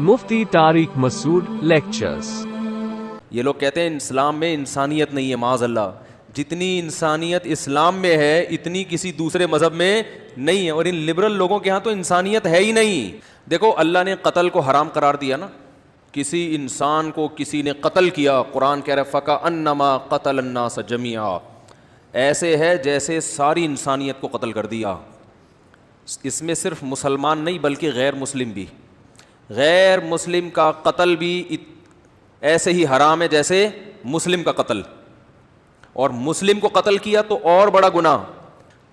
مفتی طارق مسعود lectures. یہ لوگ کہتے ہیں اسلام میں انسانیت نہیں ہے، معاذ اللہ، جتنی انسانیت اسلام میں ہے اتنی کسی دوسرے مذہب میں نہیں ہے، اور ان لبرل لوگوں کے ہاں تو انسانیت ہے ہی نہیں۔ دیکھو اللہ نے قتل کو حرام قرار دیا نا، کسی انسان کو کسی نے قتل کیا، قرآن کہہ رہا ہے فَكَأَنَّمَا قَتَلَ النَّاسَ جَمِيعًا، ایسے ہے جیسے ساری انسانیت کو قتل کر دیا۔ اس میں صرف مسلمان نہیں بلکہ غیر مسلم بھی، غیر مسلم کا قتل بھی ایسے ہی حرام ہے جیسے مسلم کا قتل، اور مسلم کو قتل کیا تو اور بڑا گناہ۔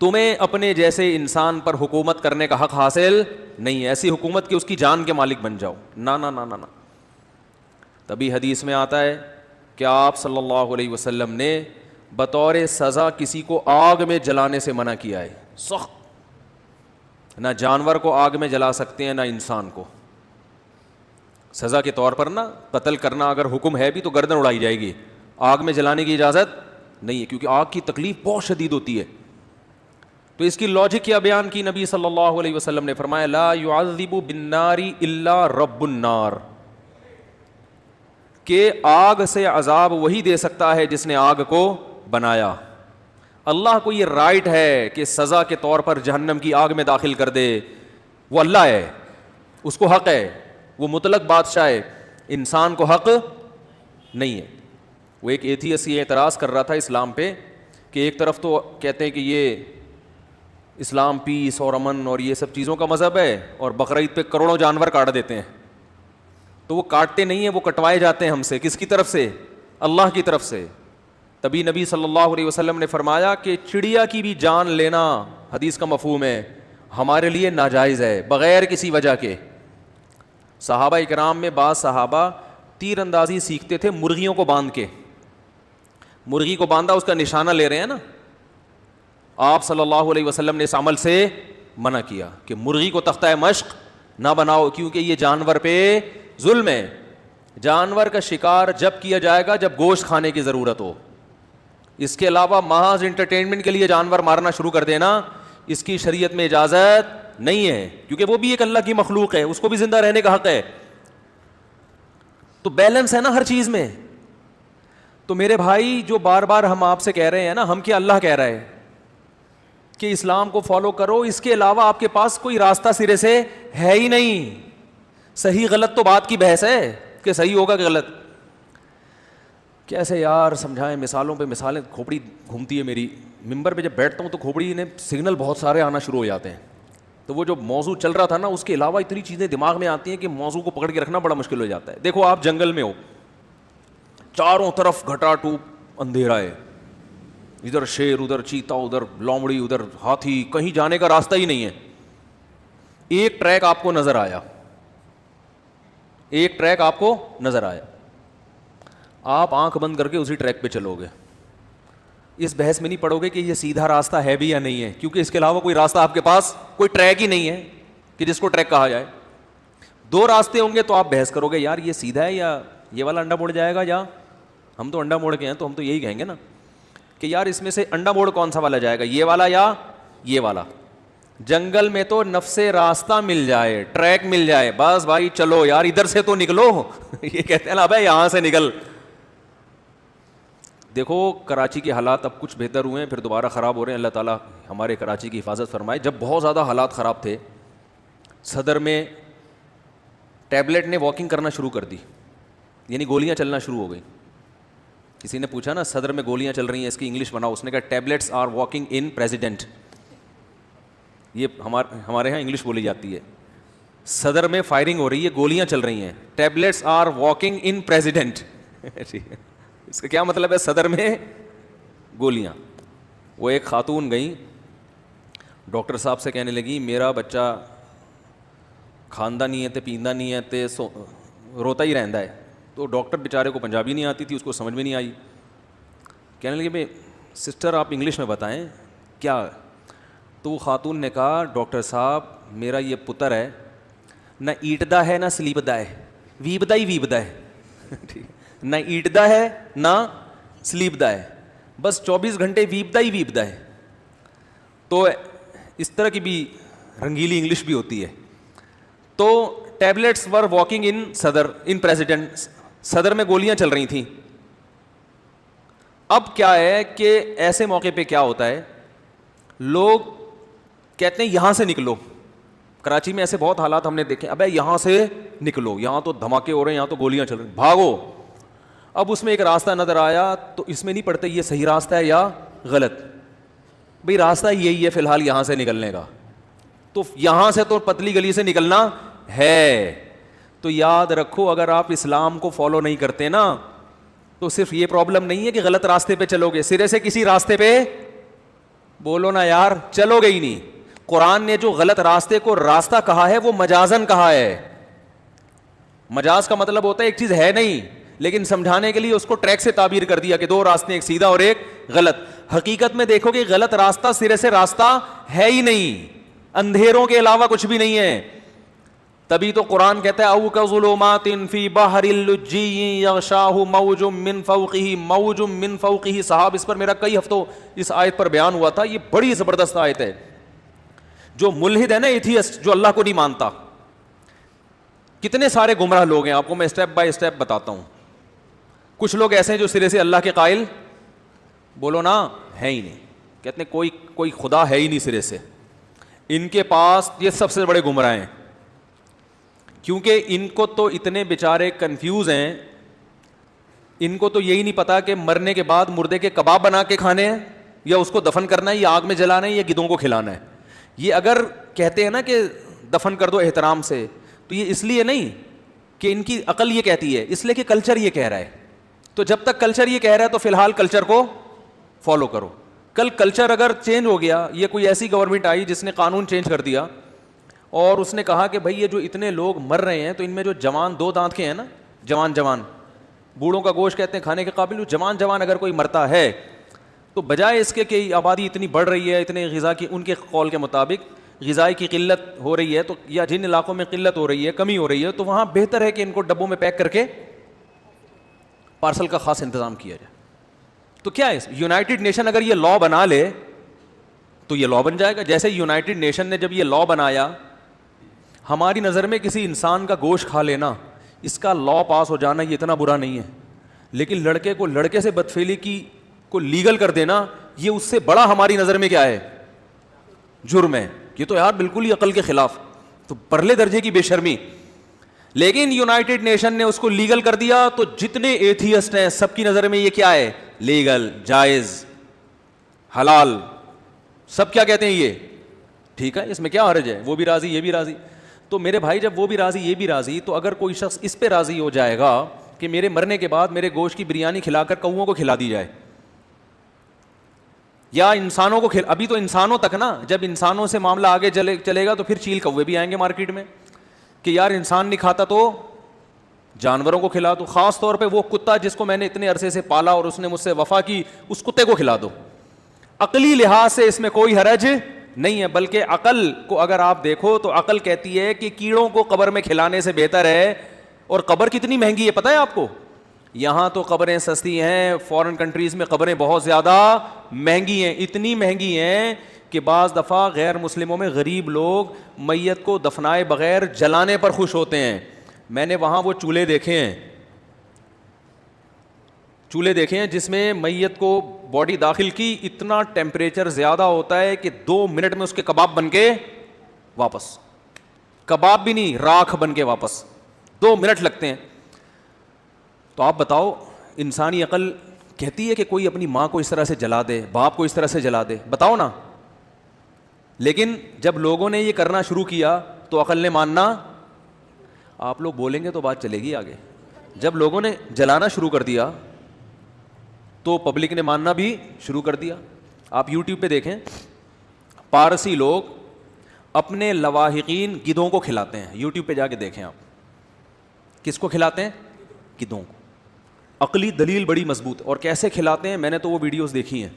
تمہیں اپنے جیسے انسان پر حکومت کرنے کا حق حاصل نہیں ہے، ایسی حکومت کہ اس کی جان کے مالک بن جاؤ، نا نا نا نا نا۔ تبھی حدیث میں آتا ہے کہ آپ صلی اللہ علیہ وسلم نے بطور سزا کسی کو آگ میں جلانے سے منع کیا ہے، سخت، نہ جانور کو آگ میں جلا سکتے ہیں نہ انسان کو، سزا کے طور پر نا قتل کرنا اگر حکم ہے بھی تو گردن اڑائی جائے گی، آگ میں جلانے کی اجازت نہیں ہے، کیونکہ آگ کی تکلیف بہت شدید ہوتی ہے۔ تو اس کی لاجک کیا بیان کی نبی صلی اللہ علیہ وسلم نے، فرمایا لا يعذب بالنار الا رب النار، کہ آگ سے عذاب وہی دے سکتا ہے جس نے آگ کو بنایا۔ اللہ کو یہ رائٹ ہے کہ سزا کے طور پر جہنم کی آگ میں داخل کر دے، وہ اللہ ہے، اس کو حق ہے، وہ مطلق بادشاہ ہے، انسان کو حق نہیں ہے۔ وہ ایک ایتھیسٹ یہ اعتراض کر رہا تھا اسلام پہ کہ ایک طرف تو کہتے ہیں کہ یہ اسلام پیس اور امن اور یہ سب چیزوں کا مذہب ہے، اور بقرعید پہ کروڑوں جانور کاٹ دیتے ہیں، تو وہ کاٹتے نہیں ہیں، وہ کٹوائے جاتے ہیں ہم سے، کس کی طرف سے؟ اللہ کی طرف سے۔ تبھی نبی صلی اللہ علیہ وسلم نے فرمایا کہ چڑیا کی بھی جان لینا، حدیث کا مفہوم ہے، ہمارے لیے ناجائز ہے بغیر کسی وجہ کے۔ صحابہ اکرام میں بعض صحابہ تیر اندازی سیکھتے تھے مرغیوں کو باندھ کے، مرغی کو باندھا، اس کا نشانہ لے رہے ہیں نا، آپ صلی اللہ علیہ وسلم نے اس عمل سے منع کیا کہ مرغی کو تختہ مشق نہ بناؤ، کیونکہ یہ جانور پہ ظلم ہے۔ جانور کا شکار جب کیا جائے گا جب گوشت کھانے کی ضرورت ہو، اس کے علاوہ محض انٹرٹینمنٹ کے لیے جانور مارنا شروع کر دینا، اس کی شریعت میں اجازت نہیں ہے، کیونکہ وہ بھی ایک اللہ کی مخلوق ہے، اس کو بھی زندہ رہنے کا حق ہے۔ تو بیلنس ہے نا ہر چیز میں۔ تو میرے بھائی جو بار بار ہم آپ سے کہہ رہے ہیں نا، ہم کیا اللہ کہہ رہا ہے کہ اسلام کو فالو کرو، اس کے علاوہ آپ کے پاس کوئی راستہ سرے سے ہے ہی نہیں۔ صحیح غلط تو بات کی بحث ہے کہ صحیح ہوگا کہ غلط۔ کیسے یار سمجھائیں، مثالوں پہ مثالیں، کھوپڑی گھومتی ہے میری، ممبر پہ جب بیٹھتا ہوں تو کھوپڑی نے سگنل بہت سارے آنا شروع ہو جاتے ہیں۔ تو وہ جو موضوع چل رہا تھا نا، اس کے علاوہ اتنی چیزیں دماغ میں آتی ہیں کہ موضوع کو پکڑ کے رکھنا بڑا مشکل ہو جاتا ہے۔ دیکھو آپ جنگل میں ہو، چاروں طرف گھٹا ٹوپ اندھیرا ہے، ادھر شیر، ادھر چیتا، ادھر لومڑی، ادھر ہاتھی، کہیں جانے کا راستہ ہی نہیں ہے۔ ایک ٹریک آپ کو نظر آیا، ایک ٹریک آپ کو نظر آیا، آپ آنکھ بند کر کے اسی ٹریک پہ چلو گے، اس بحث میں نہیں پڑو گے کہ یہ سیدھا راستہ ہے بھی یا نہیں ہے، کیونکہ اس کے علاوہ کوئی راستہ آپ کے پاس، کوئی ٹریک ہی نہیں ہے کہ جس کو ٹریک کہا جائے۔ دو راستے ہوں گے تو آپ بحث کرو گے یار یہ سیدھا ہے یا یہ والا انڈا موڑ جائے گا، یا ہم تو انڈا موڑ کے ہیں تو ہم تو یہی کہیں گے نا کہ یار اس میں سے انڈا موڑ کون سا والا جائے گا، یہ والا یا یہ والا۔ جنگل میں تو نفس راستہ مل جائے، ٹریک مل جائے، بس بھائی چلو یار ادھر سے تو نکلو یہ کہتے ہیں نا بھائی یہاں سے نکل۔ دیکھو کراچی کے حالات اب کچھ بہتر ہوئے ہیں، پھر دوبارہ خراب ہو رہے ہیں، اللہ تعالیٰ ہمارے کراچی کی حفاظت فرمائے۔ جب بہت زیادہ حالات خراب تھے، صدر میں ٹیبلٹ نے واکنگ کرنا شروع کر دی، یعنی گولیاں چلنا شروع ہو گئی۔ کسی نے پوچھا نا صدر میں گولیاں چل رہی ہیں، اس کی انگلش بناؤ، اس نے کہا tablets are walking in president. یہ ہمارے ہاں انگلش بولی جاتی ہے، صدر میں فائرنگ ہو رہی ہے، گولیاں چل رہی ہیں، tablets are walking in president اس کا کیا مطلب ہے؟ صدر میں گولیاں۔ وہ ایک خاتون گئیں ڈاکٹر صاحب سے، کہنے لگی میرا بچہ کھاندا نہیں ہے تے پیندا نہیں ہے تے روتا ہی رہندا ہے۔ تو ڈاکٹر بیچارے کو پنجابی نہیں آتی تھی، اس کو سمجھ میں نہیں آئی، کہنے لگے بھائی سسٹر آپ انگلش میں بتائیں کیا۔ تو وہ خاتون نے کہا ڈاکٹر صاحب میرا یہ پتر ہے، نہ ایٹدا ہے نہ سلیپدا ہے، ویبدا ہی ویبدا ہے نہ ایٹدا ہے نہ سلیپدا ہے، بس 24 گھنٹے ویبدا ہی ویبدا ہے۔ تو اس طرح کی بھی رنگیلی انگلش بھی ہوتی ہے. تو tablets were walking in president, صدر میں گولیاں چل رہی تھیں. اب کیا ہے کہ ایسے موقع پہ کیا ہوتا ہے, لوگ کہتے ہیں یہاں سے نکلو. کراچی میں ایسے بہت حالات ہم نے دیکھے, ابے یہاں سے نکلو, یہاں تو دھماکے ہو رہے ہیں, یہاں تو گولیاں چل رہی ہیں, بھاگو. اب اس میں ایک راستہ نظر آیا تو اس میں نہیں پڑھتے یہ صحیح راستہ ہے یا غلط, بھئی راستہ یہی ہے فی الحال یہاں سے نکلنے کا, تو یہاں سے تو پتلی گلی سے نکلنا ہے. تو یاد رکھو اگر آپ اسلام کو فالو نہیں کرتے نا تو صرف یہ پرابلم نہیں ہے کہ غلط راستے پہ چلو گے, سرے سے کسی راستے پہ بولو نا یار چلو گے ہی نہیں. قرآن نے جو غلط راستے کو راستہ کہا ہے وہ مجازن کہا ہے. مجاز کا مطلب ہوتا ہے ایک چیز ہے نہیں لیکن سمجھانے کے لیے اس کو ٹریک سے تعبیر کر دیا کہ دو راستے, ایک سیدھا اور ایک غلط. حقیقت میں دیکھو کہ غلط راستہ سرے سے راستہ ہے ہی نہیں, اندھیروں کے علاوہ کچھ بھی نہیں ہے. تبھی تو قرآن کہتا ہے او کظلمات فی بحر اللجی یغشاہ موج من فوقہ, موج من فوقہ. صاحب اس پر میرا کئی ہفتوں اس آیت پر بیان ہوا تھا, یہ بڑی زبردست آیت ہے. جو ملحد ہے نا, ایتھیسٹ, جو اللہ کو نہیں مانتا, کتنے سارے گمراہ لوگ ہیں, آپ کو میں اسٹیپ بائی اسٹیپ بتاتا ہوں. کچھ لوگ ایسے ہیں جو سرے سے اللہ کے قائل بولو نا ہے ہی نہیں, کہتے ہیں کوئی خدا ہے ہی نہیں سرے سے. ان کے پاس یہ سب سے بڑے گمراہ ہیں, کیونکہ ان کو تو اتنے بیچارے کنفیوز ہیں, ان کو تو یہی نہیں پتا کہ مرنے کے بعد مردے کے کباب بنا کے کھانے ہیں یا اس کو دفن کرنا ہے یا آگ میں جلانا ہے یا گدھوں کو کھلانا ہے. یہ اگر کہتے ہیں نا کہ دفن کر دو احترام سے, تو یہ اس لیے نہیں کہ ان کی عقل یہ کہتی ہے, اس لیے کہ کلچر یہ کہہ رہا ہے. تو جب تک کلچر یہ کہہ رہا ہے تو فی الحال کلچر کو فالو کرو. کل کلچر اگر چینج ہو گیا, یہ کوئی ایسی گورنمنٹ آئی جس نے قانون چینج کر دیا اور اس نے کہا کہ بھائی یہ جو اتنے لوگ مر رہے ہیں تو ان میں جو جوان 2 دانت کے ہیں نا, جوان بوڑھوں کا گوشت کہتے ہیں کھانے کے قابل, جوان اگر کوئی مرتا ہے تو بجائے اس کے کہ آبادی اتنی بڑھ رہی ہے, اتنے غذا کی, ان کے قول کے مطابق غذائی کی قلت ہو رہی ہے, تو یا جن علاقوں میں قلت ہو رہی ہے, کمی ہو رہی ہے, تو وہاں بہتر ہے کہ ان کو ڈبوں میں پیک کر کے پارسل کا خاص انتظام کیا جائے. تو کیا ہے, یونائٹڈ نیشن اگر یہ لا بنا لے تو یہ لا بن جائے گا. جیسے یونائٹڈ نیشن نے جب یہ لا بنایا, ہماری نظر میں کسی انسان کا گوشت کھا لینا, اس کا لا پاس ہو جانا یہ اتنا برا نہیں ہے, لیکن لڑکے کو لڑکے سے بدفعلی کی کو لیگل کر دینا, یہ اس سے بڑا ہماری نظر میں کیا ہے, جرم ہے. یہ تو یار بالکل ہی عقل کے خلاف, تو پرلے درجے کی بے شرمی. لیکن یونائٹڈ نیشن نے اس کو لیگل کر دیا, تو جتنے ایتھیسٹ ہیں سب کی نظر میں یہ کیا ہے, لیگل, جائز, حلال, سب کیا کہتے ہیں یہ ٹھیک ہے, اس میں کیا حرج ہے, وہ بھی راضی یہ بھی راضی. تو میرے بھائی جب وہ بھی راضی یہ بھی راضی, تو اگر کوئی شخص اس پہ راضی ہو جائے گا کہ میرے مرنے کے بعد میرے گوشت کی بریانی کھلا کر کوؤں کو کھلا دی جائے, یا انسانوں کو ابھی تو انسانوں تک نا, جب انسانوں سے معاملہ آگے چلے گا تو پھر چیل کوے بھی آئیں گے مارکیٹ میں کہ یار انسان نہیں کھاتا تو جانوروں کو کھلا دو, خاص طور پہ وہ کتا جس کو میں نے اتنے عرصے سے پالا اور اس نے مجھ سے وفا کی, اس کتے کو کھلا دو. عقلی لحاظ سے اس میں کوئی حرج نہیں ہے, بلکہ عقل کو اگر آپ دیکھو تو عقل کہتی ہے کہ کیڑوں کو قبر میں کھلانے سے بہتر ہے. اور قبر کتنی مہنگی ہے پتہ ہے آپ کو, یہاں تو قبریں سستی ہیں, فورن کنٹریز میں قبریں بہت زیادہ مہنگی ہیں, اتنی مہنگی ہیں کہ بعض دفعہ غیر مسلموں میں غریب لوگ میت کو دفنائے بغیر جلانے پر خوش ہوتے ہیں. میں نے وہاں وہ چولہے دیکھے ہیں جس میں میت کو باڈی داخل کی, اتنا ٹیمپریچر زیادہ ہوتا ہے کہ 2 منٹ میں اس کے کباب بن کے واپس, کباب بھی نہیں راکھ بن کے واپس, 2 منٹ لگتے ہیں. تو آپ بتاؤ, انسانی عقل کہتی ہے کہ کوئی اپنی ماں کو اس طرح سے جلا دے, باپ کو اس طرح سے جلا دے, بتاؤ نا. لیکن جب لوگوں نے یہ کرنا شروع کیا تو عقل نے ماننا, آپ لوگ بولیں گے تو بات چلے گی آگے, جب لوگوں نے جلانا شروع کر دیا تو پبلک نے ماننا بھی شروع کر دیا. آپ یوٹیوب پہ دیکھیں, پارسی لوگ اپنے لواحقین گدھوں کو کھلاتے ہیں, یوٹیوب پہ جا کے دیکھیں آپ, کس کو کھلاتے ہیں, گدھوں کو. عقلی دلیل بڑی مضبوط, اور کیسے کھلاتے ہیں میں نے تو وہ ویڈیوز دیکھی ہیں.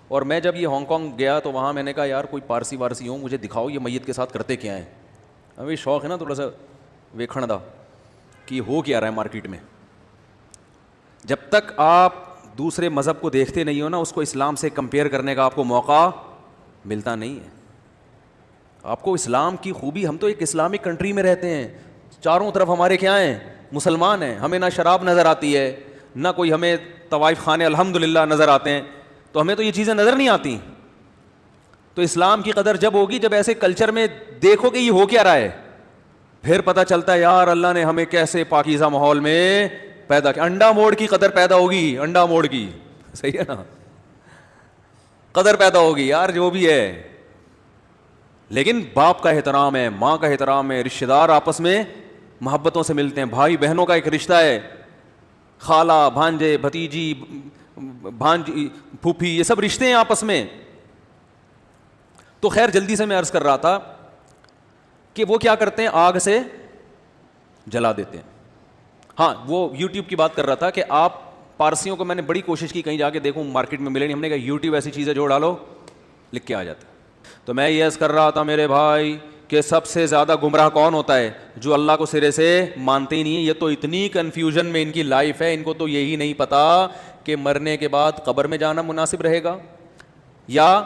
اور میں جب یہ ہانگ کانگ گیا تو وہاں میں نے کہا یار کوئی پارسی وارسی ہوں, مجھے دکھاؤ یہ میت کے ساتھ کرتے کیا ہیں. ابھی شوق ہے نا تھوڑا سا ویکھن دا کہ ہو کیا رہا ہے مارکیٹ میں. جب تک آپ دوسرے مذہب کو دیکھتے نہیں ہو نا, اس کو اسلام سے کمپیئر کرنے کا آپ کو موقع ملتا نہیں ہے. آپ کو اسلام کی خوبی, ہم تو ایک اسلامک کنٹری میں رہتے ہیں, چاروں طرف ہمارے کیا ہیں, مسلمان ہیں, ہمیں نہ شراب نظر آتی ہے, نہ کوئی ہمیں طوائف خانے الحمدللہ نظر آتے ہیں, تو ہمیں تو یہ چیزیں نظر نہیں آتی. تو اسلام کی قدر جب ہوگی جب ایسے کلچر میں دیکھو کہ یہ ہو کیا رہا ہے, پھر پتہ چلتا ہے یار اللہ نے ہمیں کیسے پاکیزہ ماحول میں پیدا کیا. انڈا موڑ کی قدر پیدا ہوگی, انڈا موڑ کی, صحیح ہے نا, قدر پیدا ہوگی یار جو بھی ہے. لیکن باپ کا احترام ہے, ماں کا احترام ہے, رشتہ دار آپس میں محبتوں سے ملتے ہیں, بھائی بہنوں کا ایک رشتہ ہے, خالہ بھانجے بھتیجی بھانجی پھوپھی, یہ سب رشتے ہیں آپس میں. تو خیر جلدی سے میں عرض کر رہا تھا کہ وہ کیا کرتے ہیں, آگ سے جلا دیتے ہیں. ہاں وہ یوٹیوب کی بات کر رہا تھا کہ آپ پارسیوں کو میں نے بڑی کوشش کی کہیں جا کے دیکھوں, مارکیٹ میں ملے نہیں. ہم نے کہا یوٹیوب ایسی چیز ہے جو ڈالو لکھ کے آ جاتا ہے. تو میں یہ عرض کر رہا تھا میرے بھائی کہ سب سے زیادہ گمراہ کون ہوتا ہے, جو اللہ کو سرے سے مانتے ہی نہیں ہے. یہ تو اتنی کنفیوژن میں ان کی لائف ہے, ان کو تو یہی نہیں پتا کہ مرنے کے بعد قبر میں جانا مناسب رہے گا یا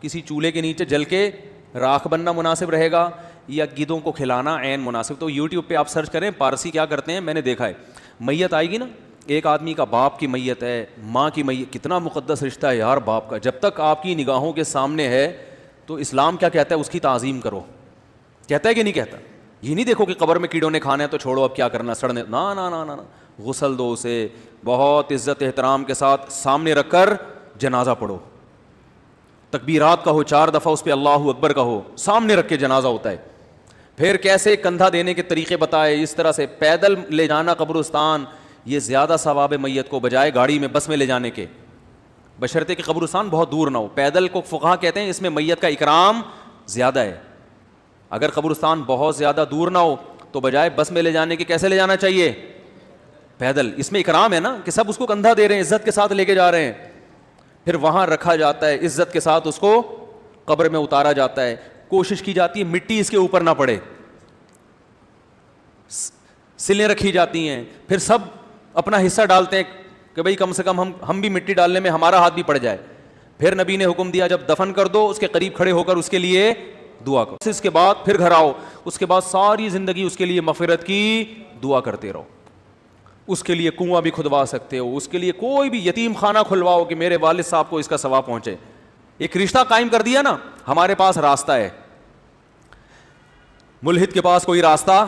کسی چولہے کے نیچے جل کے راکھ بننا مناسب رہے گا یا گدوں کو کھلانا عین مناسب. تو یوٹیوب پہ آپ سرچ کریں پارسی کیا کرتے ہیں, میں نے دیکھا ہے. میت آئے گی نا, ایک آدمی کا باپ کی میت ہے, ماں کی میت, کتنا مقدس رشتہ ہے یار باپ کا, جب تک آپ کی نگاہوں کے سامنے ہے تو اسلام کیا کہتا ہے, اس کی تعظیم کرو. کہتا ہے کہ نہیں کہتا؟ یہ نہیں دیکھو کہ قبر میں کیڑوں نے کھانا ہے تو چھوڑو اب کیا کرنا, سڑنے, نا نا نا نا, غسل دو اسے, بہت عزت احترام کے ساتھ سامنے رکھ کر جنازہ پڑھو, تکبیرات کہو 4 دفعہ, اس پہ اللہ اکبر کہو, سامنے رکھ کے جنازہ ہوتا ہے. پھر کیسے کندھا دینے کے طریقے بتائے, اس طرح سے پیدل لے جانا قبرستان, یہ زیادہ ثواب میت کو بجائے گاڑی میں بس میں لے جانے کے, بشرطے کہ قبرستان بہت دور نہ ہو. پیدل کو فقہا کہتے ہیں اس میں میت کا اکرام زیادہ ہے. اگر قبرستان بہت زیادہ دور نہ ہو تو بجائے بس میں لے جانے کے کیسے لے جانا چاہیے, پیدل. اس میں اکرام ہے نا کہ سب اس کو کندھا دے رہے ہیں, عزت کے ساتھ لے کے جا رہے ہیں. پھر وہاں رکھا جاتا ہے, عزت کے ساتھ اس کو قبر میں اتارا جاتا ہے. کوشش کی جاتی ہے مٹی اس کے اوپر نہ پڑے, سلیں رکھی جاتی ہیں. پھر سب اپنا حصہ ڈالتے ہیں کہ بھئی کم سے کم ہم بھی مٹی ڈالنے میں ہمارا ہاتھ بھی پڑ جائے. پھر نبی نے حکم دیا جب دفن کر دو اس کے قریب کھڑے ہو کر اس کے لیے دعا کرو. اس کے بعد پھر گھر آؤ, اس کے بعد ساری زندگی اس کے لیے مغفرت کی دعا کرتے رہو. اس کے لیے کنواں بھی کھدوا سکتے ہو, اس کے لیے کوئی بھی یتیم خانہ کھلواؤ کہ میرے والد صاحب کو اس کا ثواب پہنچے. ایک رشتہ قائم کر دیا نا. ہمارے پاس راستہ ہے, ملحد کے پاس کوئی راستہ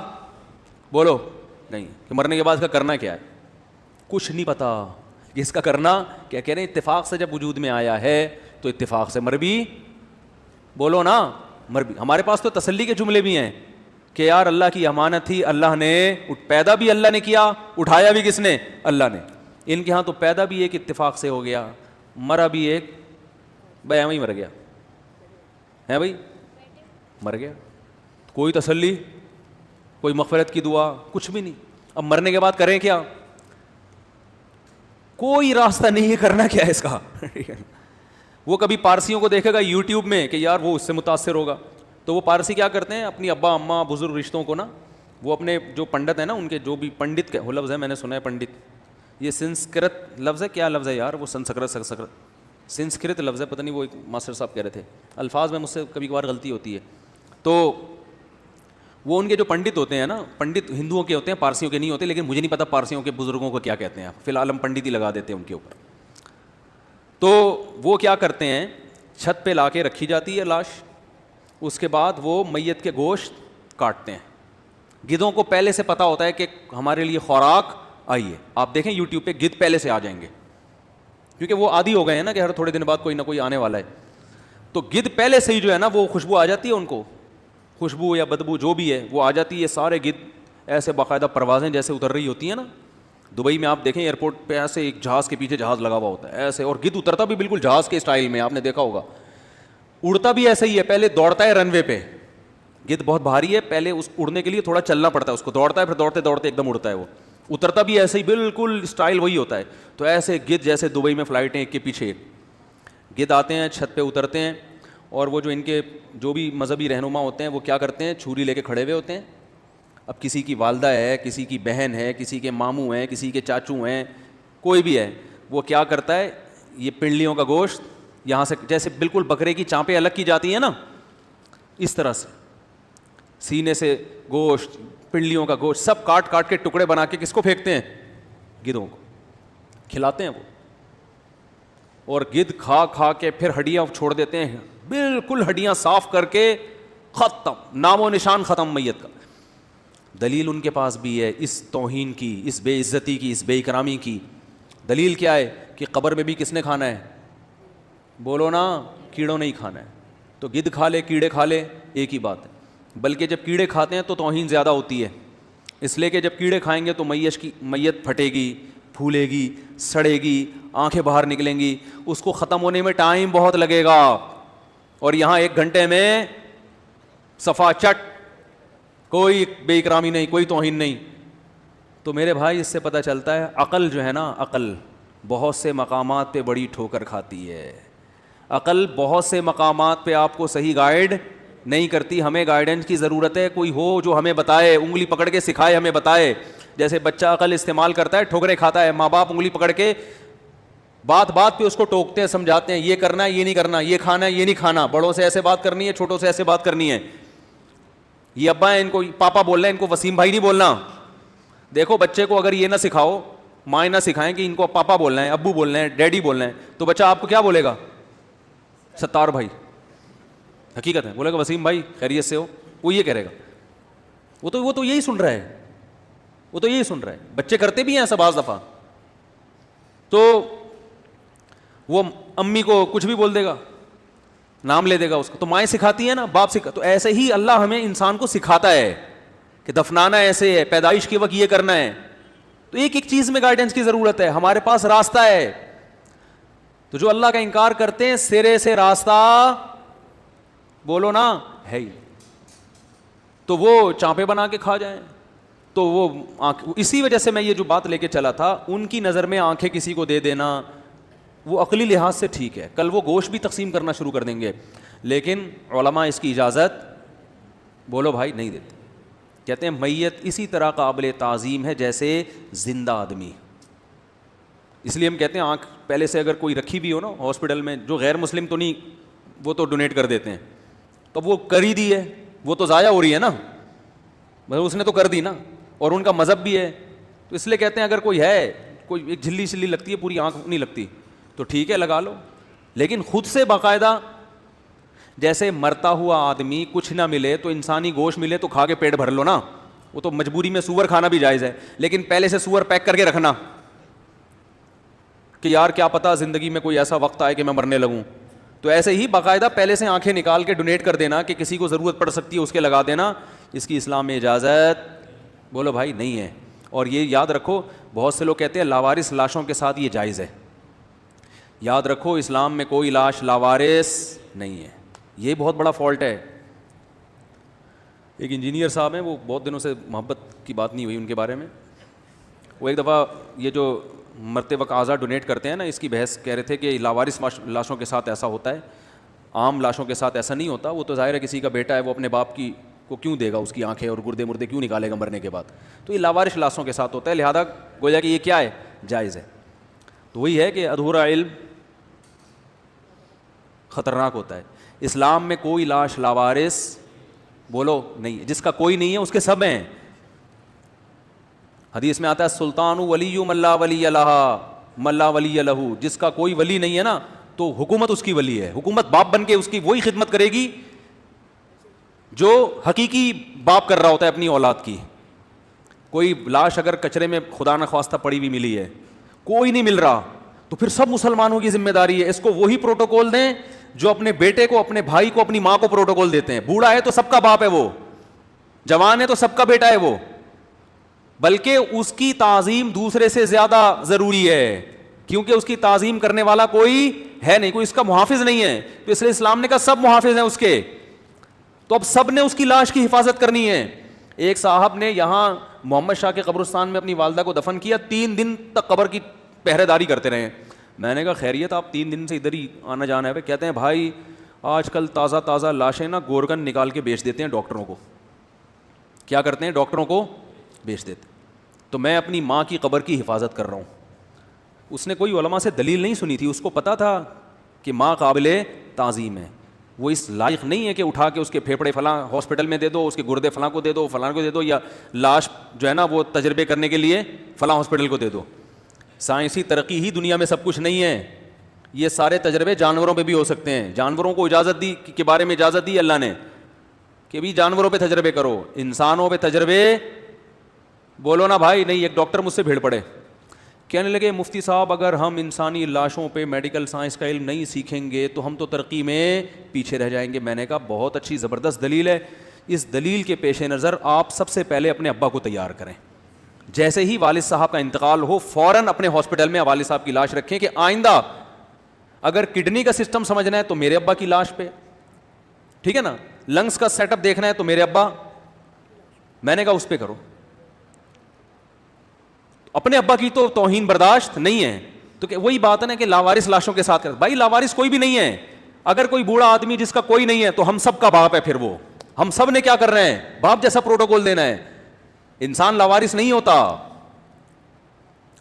بولو نہیں کہ مرنے کے بعد اس کا کرنا کیا ہے, کچھ نہیں پتا کہ اس کا کرنا کیا. کہہ رہے ہیں اتفاق سے جب وجود میں آیا ہے تو اتفاق سے مر بھی, بولو نا مر بھی. ہمارے پاس تو تسلی کے جملے بھی ہیں کہ یار اللہ کی امانت تھی, اللہ نے پیدا بھی اللہ نے کیا, اٹھایا بھی کس نے, اللہ نے. ان کے ہاں تو پیدا بھی ایک اتفاق سے ہو گیا, مرا بھی ایک بھائی ہی مر گیا ہے, بھائی مر گیا. کوئی تسلی, کوئی مغفرت کی دعا, کچھ بھی نہیں. اب مرنے کے بعد کریں کیا, کوئی راستہ نہیں ہے, کرنا کیا ہے اس کا. وہ کبھی پارسیوں کو دیکھے گا یوٹیوب میں کہ یار وہ اس سے متاثر ہوگا, تو وہ پارسی کیا کرتے ہیں اپنی ابا اماں بزرگ رشتوں کو نا, وہ اپنے جو پنڈت ہیں نا ان کے جو بھی پنڈت وہ لفظ ہے میں نے سنا ہے پنڈت, یہ سنسکرت لفظ ہے, کیا لفظ ہے یار وہ سنسکرت لفظ ہے, پتہ نہیں وہ ایک ماسٹر صاحب کہہ رہے تھے, الفاظ میں مجھ سے کبھی کبھار غلطی ہوتی ہے. تو وہ ان کے جو پنڈت ہوتے ہیں نا, پنڈت ہندوؤں کے ہوتے ہیں پارسیوں کے نہیں ہوتے, لیکن مجھے نہیں پتا پارسیوں کے بزرگوں کو کیا کہتے ہیں, فی الحال ہم پنڈت ہی لگا دیتے ہیں ان کے اوپر. تو وہ کیا کرتے ہیں, چھت پہ لا کے رکھی جاتی ہے لاش, اس کے بعد وہ میت کے گوشت کاٹتے ہیں. گدھوں کو پہلے سے پتا ہوتا ہے کہ ہمارے لیے خوراک آئی ہے. آپ دیکھیں یوٹیوب پہ گدھ پہلے سے آ جائیں گے کیونکہ وہ عادی ہو گئے ہیں نا کہ ہر تھوڑے دن بعد کوئی نہ کوئی آنے والا ہے. تو گدھ پہلے سے ہی جو ہے نا وہ خوشبو آ جاتی ہے, ان کو خوشبو یا بدبو جو بھی ہے وہ آ جاتی ہے. سارے گدھ ایسے باقاعدہ پروازیں جیسے اتر رہی ہوتی ہیں نا, دبئی میں آپ دیکھیں ایئرپورٹ پہ ایسے ایک جہاز کے پیچھے جہاز لگا ہوا ہوتا ہے ایسے, اور گدھ اترتا بھی بالکل جہاز کے اسٹائل میں, آپ نے دیکھا ہوگا. اڑتا بھی ایسے ہی ہے, پہلے دوڑتا ہے رن وے پہ, گدھ بہت بھاری ہے, پہلے اس اڑنے کے لیے تھوڑا چلنا پڑتا ہے اس کو, دوڑتا ہے پھر دوڑتے دوڑتے ایک دم اڑتا ہے. وہ اترتا بھی ایسے ہی بالکل اسٹائل وہی ہوتا ہے. تو ایسے گدھ جیسے دبئی میں فلائٹیں ایک کے پیچھے ایک, گدھ آتے ہیں چھت پہ اترتے ہیں, اور وہ جو ان کے جو بھی مذہبی رہنما ہوتے ہیں وہ کیا کرتے ہیں, چھری لے کے کھڑے ہوئے ہوتے ہیں. اب کسی کی والدہ ہے, کسی کی بہن ہے, کسی کے ماموں ہیں, کسی کے چاچو ہیں, کوئی بھی ہے, وہ کیا کرتا ہے, یہ پنڈلیوں کا گوشت یہاں سے جیسے بالکل بکرے کی چانپیں الگ کی جاتی ہیں نا, اس طرح سے سینے سے گوشت, پنڈلیوں کا گوشت سب کاٹ کاٹ کے ٹکڑے بنا کے کس کو پھینکتے ہیں؟ گدھوں کو کھلاتے ہیں وہ, اور گدھ کھا کھا کے پھر ہڈیاں چھوڑ دیتے ہیں, بالکل ہڈیاں صاف کر کے ختم, نام و نشان ختم میت کا. دلیل ان کے پاس بھی ہے اس توہین کی, اس بے عزتی کی, اس بے اکرامی کی. دلیل کیا ہے کہ قبر میں بھی کس نے کھانا ہے؟ بولو نا, کیڑوں نے ہی کھانا ہے. تو گدھ کھا لے کیڑے کھا لے ایک ہی بات ہے, بلکہ جب کیڑے کھاتے ہیں تو توہین زیادہ ہوتی ہے, اس لیے کہ جب کیڑے کھائیں گے تو میت پھٹے گی, پھولے گی, سڑے گی, آنکھیں باہر نکلیں گی, اس کو ختم ہونے میں ٹائم بہت لگے گا, اور یہاں 1 گھنٹے میں صفا چٹ, کوئی بے اکرامی نہیں, کوئی توہین نہیں. تو میرے بھائی اس سے پتہ چلتا ہے عقل جو ہے نا, عقل بہت سے مقامات پہ بڑی ٹھوکر کھاتی ہے. عقل بہت سے مقامات پہ آپ کو صحیح گائیڈ نہیں کرتی. ہمیں گائیڈنس کی ضرورت ہے, کوئی ہو جو ہمیں بتائے, انگلی پکڑ کے سکھائے, ہمیں بتائے. جیسے بچہ عقل استعمال کرتا ہے, ٹھوکریں کھاتا ہے, ماں باپ انگلی پکڑ کے بات بات پہ اس کو ٹوکتے ہیں, سمجھاتے ہیں, یہ کرنا ہے, یہ نہیں کرنا, یہ کھانا ہے, یہ نہیں کھانا, بڑوں سے ایسے بات کرنی ہے, چھوٹوں سے ایسے بات کرنی ہے. یہ ابا ہیں, ان کو پاپا بول رہے ہیں, ان کو وسیم بھائی نہیں بولنا. دیکھو بچے کو اگر یہ نہ سکھاؤ, ماں نہ سکھائیں کہ ان کو پاپا بولنا ہے, ابو بولنا ہے, ڈیڈی بولنا ہے, تو بچہ آپ کو کیا بولے گا؟ ستار بھائی. حقیقت ہے, بولے گا وسیم بھائی خیریت سے ہو, وہ یہ کرے گا. وہ تو یہی سن رہا ہے, وہ تو یہی سن رہا ہے. بچے کرتے بھی ہیں ایسا بعض دفعہ, تو وہ امی کو کچھ بھی بول دے گا, نام لے دے گا اس کو. تو مائیں سکھاتی ہیں نا, باپ سکھا. تو ایسے ہی اللہ ہمیں انسان کو سکھاتا ہے کہ دفنانا ایسے ہے, پیدائش کے وقت یہ کرنا ہے. تو ایک ایک چیز میں گائیڈنس کی ضرورت ہے. ہمارے پاس راستہ ہے, تو جو اللہ کا انکار کرتے ہیں سرے سے راستہ بولو نا ہے ہی, تو وہ چانپے بنا کے کھا جائیں. تو وہ اسی وجہ سے میں یہ جو بات لے کے چلا تھا, ان کی نظر میں آنکھیں کسی کو دے دینا وہ عقلی لحاظ سے ٹھیک ہے, کل وہ گوشت بھی تقسیم کرنا شروع کر دیں گے, لیکن علماء اس کی اجازت بولو بھائی نہیں دیتے. کہتے ہیں میت اسی طرح قابل تعظیم ہے جیسے زندہ آدمی. اس لیے ہم کہتے ہیں آنکھ پہلے سے اگر کوئی رکھی بھی ہو نا ہاسپٹل میں, جو غیر مسلم تو نہیں, وہ تو ڈونیٹ کر دیتے ہیں. تو وہ کر ہی دی ہے, وہ تو ضائع ہو رہی ہے نا, مطلب اس نے تو کر دی نا, اور ان کا مذہب بھی ہے. تو اس لیے کہتے ہیں اگر کوئی ہے, کوئی ایک جھلی شلی لگتی ہے, پوری آنکھ نہیں لگتی, تو ٹھیک ہے لگا لو. لیکن خود سے باقاعدہ, جیسے مرتا ہوا آدمی کچھ نہ ملے تو انسانی گوشت ملے تو کھا کے پیٹ بھر لو نا, وہ تو مجبوری میں سور کھانا بھی جائز ہے, لیکن پہلے سے سور پیک کر کے رکھنا کہ یار کیا پتا زندگی میں کوئی ایسا وقت آئے کہ میں مرنے لگوں. تو ایسے ہی باقاعدہ پہلے سے آنکھیں نکال کے ڈونیٹ کر دینا کہ کسی کو ضرورت پڑ سکتی ہے اس کے لگا دینا, اس کی اسلام میں اجازت بولو بھائی نہیں ہے. اور یہ یاد رکھو, بہت سے لوگ کہتے ہیں لاوارث لاشوں کے ساتھ یہ جائز ہے. یاد رکھو اسلام میں کوئی لاش لاوارث نہیں ہے, یہ بہت بڑا فالٹ ہے. ایک انجینئر صاحب ہیں, وہ بہت دنوں سے محبت کی بات نہیں ہوئی ان کے بارے میں. وہ ایک دفعہ یہ جو مرتے وقت اعضا ڈونیٹ کرتے ہیں نا, اس کی بحث کہہ رہے تھے کہ لاوارث لاشوں کے ساتھ ایسا ہوتا ہے, عام لاشوں کے ساتھ ایسا نہیں ہوتا. وہ تو ظاہر ہے کسی کا بیٹا ہے, وہ اپنے باپ کی کو کیوں دے گا, اس کی آنکھیں اور گردے مردے کیوں نکالے گا مرنے کے بعد. تو یہ لاوارث لاشوں کے ساتھ ہوتا ہے, لہذا گویا کہ یہ کیا ہے, جائز ہے. تو وہی ہے کہ ادھورا علم خطرناک ہوتا ہے. اسلام میں کوئی لاش لاوارث بولو نہیں ہے, جس کا کوئی نہیں ہے اس کے سب ہیں. حدیث میں آتا ہے سلطان ولی من لا ولی لہ من لا ولی لہ, جس کا کوئی ولی نہیں ہے نا تو حکومت اس کی ولی ہے. حکومت باپ بن کے اس کی وہی خدمت کرے گی جو حقیقی باپ کر رہا ہوتا ہے اپنی اولاد کی. کوئی لاش اگر کچرے میں خدا نخواستہ پڑی ہوئی ملی ہے, کوئی نہیں مل رہا, تو پھر سب مسلمانوں کی ذمہ داری ہے اس کو وہی پروٹوکول دیں جو اپنے بیٹے کو, اپنے بھائی کو, اپنی ماں کو پروٹوکول دیتے ہیں. بوڑھا ہے تو سب کا باپ ہے وہ, جوان ہے تو سب کا بیٹا ہے وہ, بلکہ اس کی تعظیم دوسرے سے زیادہ ضروری ہے, کیونکہ اس کی تعظیم کرنے والا کوئی ہے نہیں, کوئی اس کا محافظ نہیں ہے. تو اس لیے اسلام نے کہا سب محافظ ہیں اس کے, تو اب سب نے اس کی لاش کی حفاظت کرنی ہے. ایک صاحب نے یہاں محمد شاہ کے قبرستان میں اپنی والدہ کو دفن کیا, 3 دن تک قبر کی پہرے داری کرتے رہے. میں نے کہا خیریت, آپ 3 دن سے ادھر ہی آنا جانا ہے. کہتے ہیں بھائی آج کل تازہ تازہ لاشیں نا گورگن نکال کے بیچ دیتے ہیں ڈاکٹروں کو. کیا کرتے ہیں, ڈاکٹروں کو بیچ دیتے. تو میں اپنی ماں کی قبر کی حفاظت کر رہا ہوں. اس نے کوئی علماء سے دلیل نہیں سنی تھی, اس کو پتا تھا کہ ماں قابل تعظیم ہے. وہ اس لائق نہیں ہے کہ اٹھا کے اس کے پھیپڑے فلاں ہاسپٹل میں دے دو, اس کے گردے فلاں کو دے دو, فلاں کو دے دو, یا لاش جو ہے نا وہ تجربے کرنے کے لیے فلاں ہاسپٹل کو دے دو. سائنسی ترقی ہی دنیا میں سب کچھ نہیں ہے. یہ سارے تجربے جانوروں پہ بھی ہو سکتے ہیں. جانوروں کو اجازت دی کے بارے میں اجازت دی اللہ نے کہ بھی جانوروں پہ تجربے کرو, انسانوں پہ تجربے بولو نا بھائی نہیں. ایک ڈاکٹر مجھ سے بھیڑ پڑے, کہنے لگے مفتی صاحب اگر ہم انسانی لاشوں پہ میڈیکل سائنس کا علم نہیں سیکھیں گے تو ہم تو ترقی میں پیچھے رہ جائیں گے. میں نے کہا بہت اچھی زبردست دلیل ہے. اس دلیل کے پیش نظر آپ سب سے پہلے اپنے ابا کو تیار کریں. جیسے ہی والد صاحب کا انتقال ہو فوراً اپنے ہاسپٹل میں والد صاحب کی لاش رکھیں کہ آئندہ اگر کڈنی کا سسٹم سمجھنا ہے تو میرے ابا کی لاش پہ, ٹھیک ہے نا, لنگس کا سیٹ اپ دیکھنا ہے تو میرے ابا. میں نے کہا اس پہ کرو. اپنے ابا کی تو توہین برداشت نہیں ہے. تو کہ وہی بات ہے نا کہ لاوارث لاشوں کے ساتھ بھائی لاوارث کوئی بھی نہیں ہے. اگر کوئی بوڑھا آدمی جس کا کوئی نہیں ہے تو ہم سب کا باپ ہے. پھر وہ ہم سب نے کیا کر رہے ہیں, باپ جیسا پروٹوکول دینا ہے. انسان لاوارث نہیں ہوتا.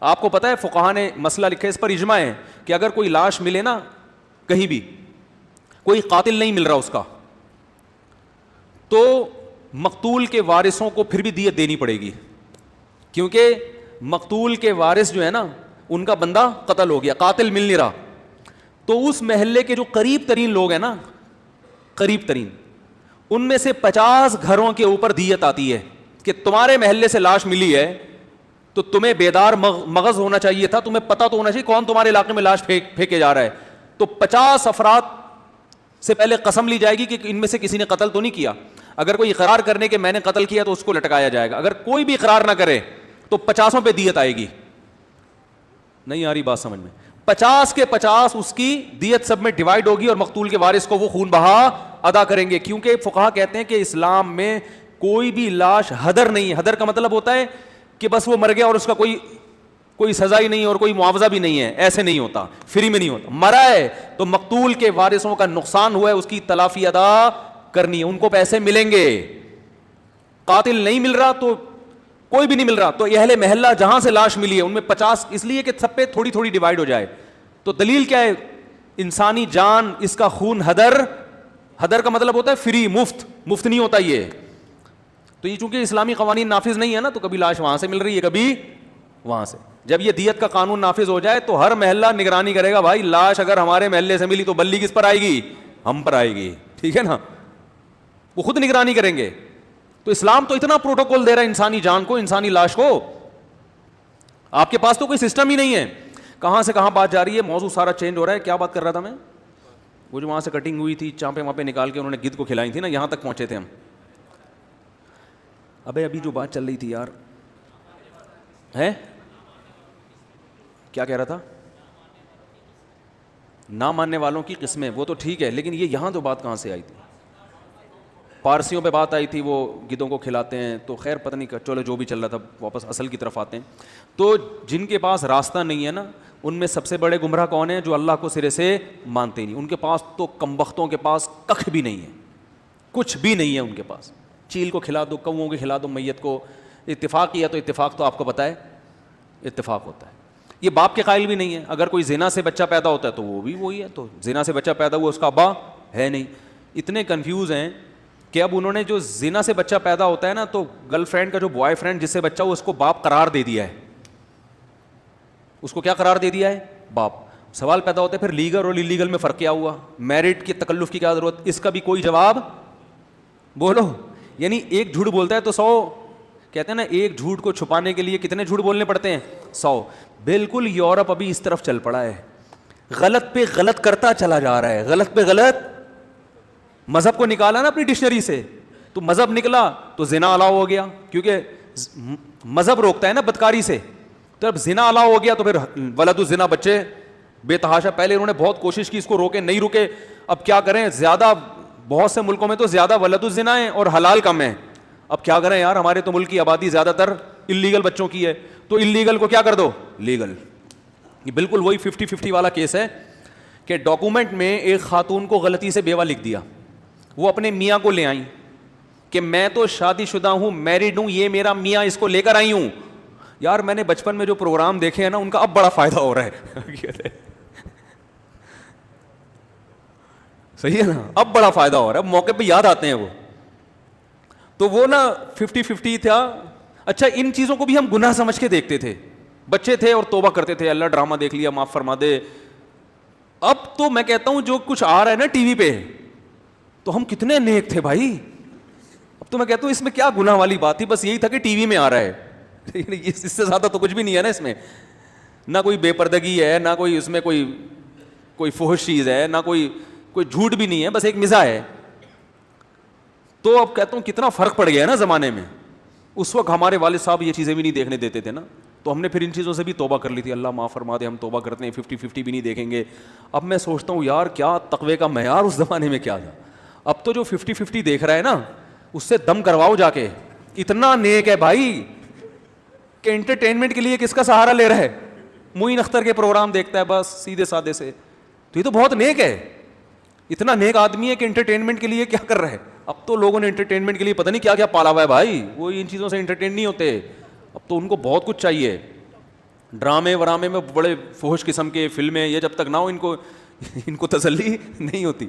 آپ کو پتا ہے فقہاء نے مسئلہ لکھا ہے, اس پر اجماع ہے کہ اگر کوئی لاش ملے نا کہیں بھی, کوئی قاتل نہیں مل رہا اس کا, تو مقتول کے وارثوں کو پھر بھی دیت دینی پڑے گی. کیونکہ مقتول کے وارث جو ہے نا ان کا بندہ قتل ہو گیا, قاتل مل نہیں رہا. تو اس محلے کے جو قریب ترین لوگ ہیں نا, قریب ترین, ان میں سے 50 گھروں کے اوپر دیت آتی ہے کہ تمہارے محلے سے لاش ملی ہے تو تمہیں بیدار مغز ہونا چاہیے تھا, تمہیں پتہ تو ہونا چاہیے کون تمہارے علاقے میں لاش پھینکے جا رہا ہے. تو 50 افراد سے پہلے قسم لی جائے گی کہ ان میں سے کسی نے قتل تو نہیں کیا. اگر کوئی اقرار کرنے کہ میں نے قتل کیا تو اس کو لٹکایا جائے گا. اگر کوئی بھی اقرار نہ کرے تو 50 پہ دیت آئے گی. نہیں آ رہی بات سمجھ میں؟ 50 کے 50 اس کی دیت سب میں ڈیوائڈ ہوگی اور مقتول کے وارث کو وہ خون بہا ادا کریں گے. کیونکہ فقہا کہتے ہیں کہ اسلام میں کوئی بھی لاش ہدر نہیں ہے. ہدر کا مطلب ہوتا ہے کہ بس وہ مر گیا اور اس کا کوئی سزا ہی نہیں اور کوئی معاوضہ بھی نہیں ہے. ایسے نہیں ہوتا, فری میں نہیں ہوتا. مرا ہے تو مقتول کے وارثوں کا نقصان ہوا ہے, اس کی تلافی ادا کرنی ہے, ان کو پیسے ملیں گے. قاتل نہیں مل رہا تو کوئی بھی نہیں مل رہا, تو اہل محلہ جہاں سے لاش ملی ہے ان میں 50, اس لیے کہ سب پہ تھوڑی تھوڑی ڈیوائڈ ہو جائے. تو دلیل کیا ہے؟ انسانی جان, اس کا خون ہدر کا مطلب ہوتا ہے فری, مفت نہیں ہوتا یہ. تو یہ چونکہ اسلامی قوانین نافذ نہیں ہے نا, تو کبھی لاش وہاں سے مل رہی ہے کبھی وہاں سے. جب یہ دیت کا قانون نافذ ہو جائے تو ہر محلہ نگرانی کرے گا, بھائی لاش اگر ہمارے محلے سے ملی تو بلی کس پر آئے گی؟ ہم پر آئے گی, ٹھیک ہے نا, وہ خود نگرانی کریں گے. تو اسلام تو اتنا پروٹوکول دے رہا ہے انسانی جان کو, انسانی لاش کو. آپ کے پاس تو کوئی سسٹم ہی نہیں ہے. کہاں سے کہاں بات جا رہی ہے, موضوع سارا چینج ہو رہا ہے. کیا بات کر رہا تھا میں؟ وہ جو وہاں سے کٹنگ ہوئی تھی, چانپیں وہاں پہ نکال کے انہوں نے گدھ کو کھلائی تھی نا, یہاں تک پہنچے تھے ہم. ابے ابھی جو بات چل رہی تھی یار, ہے کیا کہہ رہا تھا؟ نہ ماننے والوں کی قسمیں, وہ تو ٹھیک ہے, لیکن یہ یہاں تو بات کہاں سے آئی تھی؟ پارسیوں پہ بات آئی تھی, وہ گدھوں کو کھلاتے ہیں. تو خیر پتہ نہیں, چلو جو بھی چل رہا تھا, واپس اصل کی طرف آتے ہیں. تو جن کے پاس راستہ نہیں ہے نا, ان میں سب سے بڑے گمراہ کون ہیں؟ جو اللہ کو سرے سے مانتے نہیں. ان کے پاس تو کمبختوں کے پاس ککھ بھی نہیں ہے, کچھ بھی نہیں ہے ان کے پاس. چیل کو کھلا دو, کووں کو کھلا دو, میت کو. اتفاق کیا تو اتفاق تو آپ کو پتہ ہے اتفاق ہوتا ہے. یہ باپ کے قائل بھی نہیں ہے. اگر کوئی زنا سے بچہ پیدا ہوتا ہے تو وہ بھی وہی ہے, تو زنا سے بچہ پیدا ہوا اس کا ابا ہے نہیں. اتنے کنفیوز ہیں کہ اب انہوں نے جو زنا سے بچہ پیدا ہوتا ہے نا, تو گرل فرینڈ کا جو بوائے فرینڈ جس سے بچہ ہو اس کو باپ قرار دے دیا ہے. اس کو کیا قرار دے دیا ہے؟ باپ. سوال پیدا ہوتا ہے پھر لیگل اور انلیگل میں فرق کیا ہوا؟ میرٹ کی تکلف کی کیا ضرورت؟ اس کا بھی کوئی جواب بولو. یعنی ایک جھوٹ بولتا ہے تو 100, کہتے ہیں نا ایک جھوٹ کو چھپانے کے لیے کتنے جھوٹ بولنے پڑتے ہیں؟ 100. بالکل یورپ ابھی اس طرف چل پڑا ہے, غلط پہ غلط کرتا چلا جا رہا ہے, غلط پہ غلط. مذہب کو نکالا نا اپنی ڈکشنری سے, تو مذہب نکلا تو زنا الاؤ ہو گیا, کیونکہ مذہب روکتا ہے نا بدکاری سے. تو اب زنا الاؤ ہو گیا تو پھر ولد الزنا, بچے بے تحاشا. پہلے انہوں نے بہت کوشش کی اس کو روکے, نہیں رکے. اب کیا کریں, زیادہ بہت سے ملکوں میں تو زیادہ ولد الزنا ہے اور حلال کم ہے. اب کیا کریں یار, ہمارے تو ملک کی آبادی زیادہ تر اللیگل بچوں کی ہے, تو اللیگل کو کیا کر دو لیگل. یہ بالکل وہی 50-50 والا کیس ہے کہ ڈاکومنٹ میں ایک خاتون کو غلطی سے بیوہ لکھ دیا, وہ اپنے میاں کو لے آئیں کہ میں تو شادی شدہ ہوں, میرڈ ہوں, یہ میرا میاں, اس کو لے کر آئی ہوں. یار میں نے بچپن میں جو پروگرام دیکھے ہیں نا, ان کا اب بڑا فائدہ ہو رہا ہے. صحیح ہے نا, اب بڑا فائدہ ہو رہا ہے, اب موقع پہ یاد آتے ہیں وہ. تو وہ نا 50-50 تھا. اچھا ان چیزوں کو بھی ہم گناہ سمجھ کے دیکھتے تھے, بچے تھے اور توبہ کرتے تھے, اللہ ڈرامہ دیکھ لیا معاف فرما دے. اب تو میں کہتا ہوں جو کچھ آ رہا ہے نا ٹی وی پہ, تو ہم کتنے نیک تھے بھائی. اب تو میں کہتا ہوں اس میں کیا گناہ والی بات تھی, بس یہی تھا کہ ٹی وی میں آ رہا ہے, اس سے زیادہ تو کچھ بھی نہیں ہے نا اس میں. نہ کوئی بے پردگی ہے, نہ کوئی اس میں کوئی فحش چیز ہے, نہ کوئی جھوٹ بھی نہیں ہے, بس ایک مزاح ہے. تو اب کہتا ہوں کتنا فرق پڑ گیا ہے نا زمانے میں. اس وقت ہمارے والد صاحب یہ چیزیں بھی نہیں دیکھنے دیتے تھے نا, تو ہم نے پھر ان چیزوں سے بھی توبہ کر لی تھی, اللہ معاف فرما دے, ہم توبہ کرتے ہیں, 50-50 بھی نہیں دیکھیں گے. اب میں سوچتا ہوں یار کیا تقوی کا معیار اس زمانے میں کیا تھا. اب تو جو 50-50 دیکھ رہا ہے نا اس سے دم کرواؤ جا کے, اتنا نیک ہے بھائی کہ انٹرٹینمنٹ کے لیے کس کا سہارا لے رہا ہے, معین اختر کے پروگرام دیکھتا ہے بس سیدھے سادے سے. تو یہ تو بہت نیک ہے, اتنا نیک آدمی ہے کہ انٹرٹینمنٹ کے لیے کیا کر رہا ہے. اب تو لوگوں نے انٹرٹینمنٹ کے لیے پتہ نہیں کیا کیا پالا ہوا ہے بھائی, وہ ان چیزوں سے انٹرٹین نہیں ہوتے. اب تو ان کو بہت کچھ چاہیے, ڈرامے ورامے میں بڑے فحش قسم کے فلمیں, یہ جب تک نہ ہو ان کو تسلی نہیں ہوتی.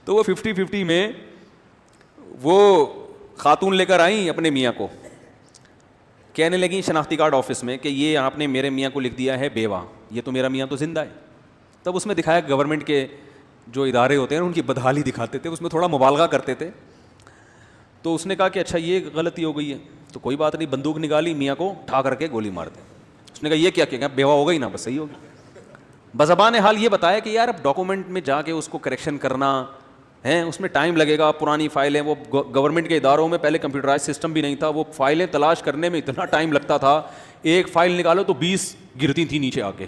تو وہ 50-50 میں وہ خاتون لے کر آئیں اپنے میاں کو, کہنے لگیں شناختی کارڈ آفس میں کہ یہ آپ نے میرے میاں کو لکھ دیا ہے بیوہ, یہ تو میرا میاں تو زندہ ہے. تب اس میں دکھایا گورنمنٹ کے جو ادارے ہوتے ہیں ان کی بدحالی دکھاتے تھے, اس میں تھوڑا مبالغہ کرتے تھے. تو اس نے کہا کہ اچھا یہ غلطی ہو گئی ہے, تو کوئی بات نہیں, بندوق نکالی, میاں کو ٹھا کر کے گولی مار دی. اس نے کہا یہ کیا بیوہ ہو گئی نا, بس صحیح ہوگی. بزبان حال یہ بتایا کہ یار اب ڈاکومنٹ میں جا کے اس کو کریکشن کرنا ہے, اس میں ٹائم لگے گا, پرانی فائلیں, وہ گورنمنٹ کے اداروں میں پہلے کمپیوٹرائز سسٹم بھی نہیں تھا, وہ فائلیں تلاش کرنے میں اتنا ٹائم لگتا تھا, ایک فائل نکالو تو 20 گرتی تھی نیچے آ کے,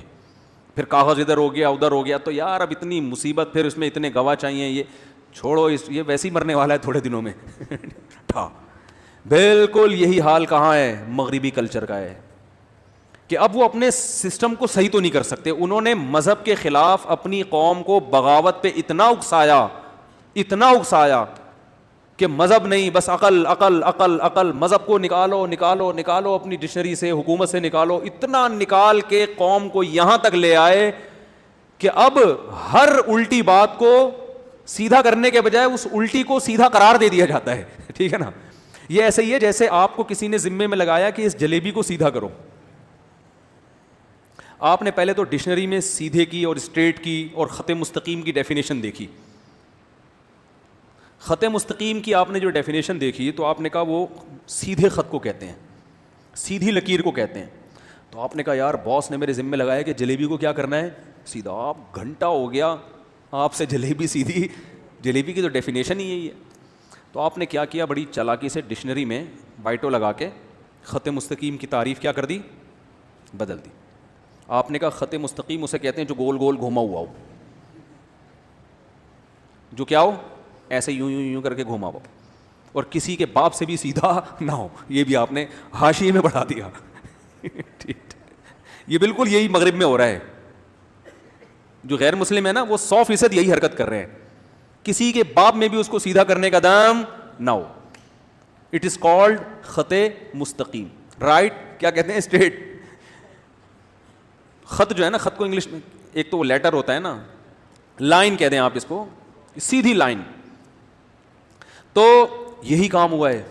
پھر کاغذ ادھر ہو گیا ادھر ہو گیا. تو یار اب اتنی مصیبت, پھر اس میں اتنے گواہ چاہیے, یہ چھوڑو, یہ ویسے ہی مرنے والا ہے تھوڑے دنوں میں. بالکل یہی حال کہاں ہے, مغربی کلچر کا ہے کہ اب وہ اپنے سسٹم کو صحیح تو نہیں کر سکتے. انہوں نے مذہب کے خلاف اپنی قوم کو بغاوت پہ اتنا اکسایا کہ مذہب نہیں, بس عقل عقل عقل عقل, مذہب کو نکالو نکالو نکالو اپنی ڈکشنری سے, حکومت سے نکالو. اتنا نکال کے قوم کو یہاں تک لے آئے کہ اب ہر الٹی بات کو سیدھا کرنے کے بجائے اس الٹی کو سیدھا قرار دے دیا جاتا ہے. ٹھیک ہے نا, یہ ایسے ہی ہے جیسے آپ کو کسی نے ذمے میں لگایا کہ اس جلیبی کو سیدھا کرو. آپ نے پہلے تو ڈکشنری میں سیدھے کی اور اسٹریٹ کی اور خط مستقیم کی ڈیفینیشن دیکھی. خط مستقیم کی آپ نے جو ڈیفینیشن دیکھی تو آپ نے کہا وہ سیدھے خط کو کہتے ہیں, سیدھی لکیر کو کہتے ہیں. تو آپ نے کہا یار باس نے میرے ذمہ لگایا کہ جلیبی کو کیا کرنا ہے, سیدھا. آپ گھنٹہ ہو گیا آپ سے جلیبی سیدھی, جلیبی کی تو ڈیفینیشن ہی یہی ہے. تو آپ نے کیا کیا, بڑی چالاکی سے ڈکشنری میں بائٹو لگا کے خط مستقیم کی تعریف کیا کر دی, بدل دی. آپ نے کہا خط مستقیم اسے کہتے ہیں جو گول گول گھوما ہوا ہو, جو کیا ہو ایسے یوں یوں یوں کر کے گھوما ہو, اور کسی کے باپ سے بھی سیدھا نہ ہو. یہ بھی آپ نے حاشیے میں بڑھا دیا. ٹھیک, یہ بالکل یہی مغرب میں ہو رہا ہے. جو غیر مسلم ہے نا وہ 100% یہی حرکت کر رہے ہیں, کسی کے باپ میں بھی اس کو سیدھا کرنے کا دم نہ ہو. اٹ از کالڈ خط مستقیم, رائٹ کیا کہتے ہیں, اسٹریٹ. خط جو ہے نا, خط کو انگلش میں ایک تو وہ لیٹر ہوتا ہے نا, لائن کہتے ہیں آپ اس کو, سیدھی لائن. تو یہی کام ہوا ہے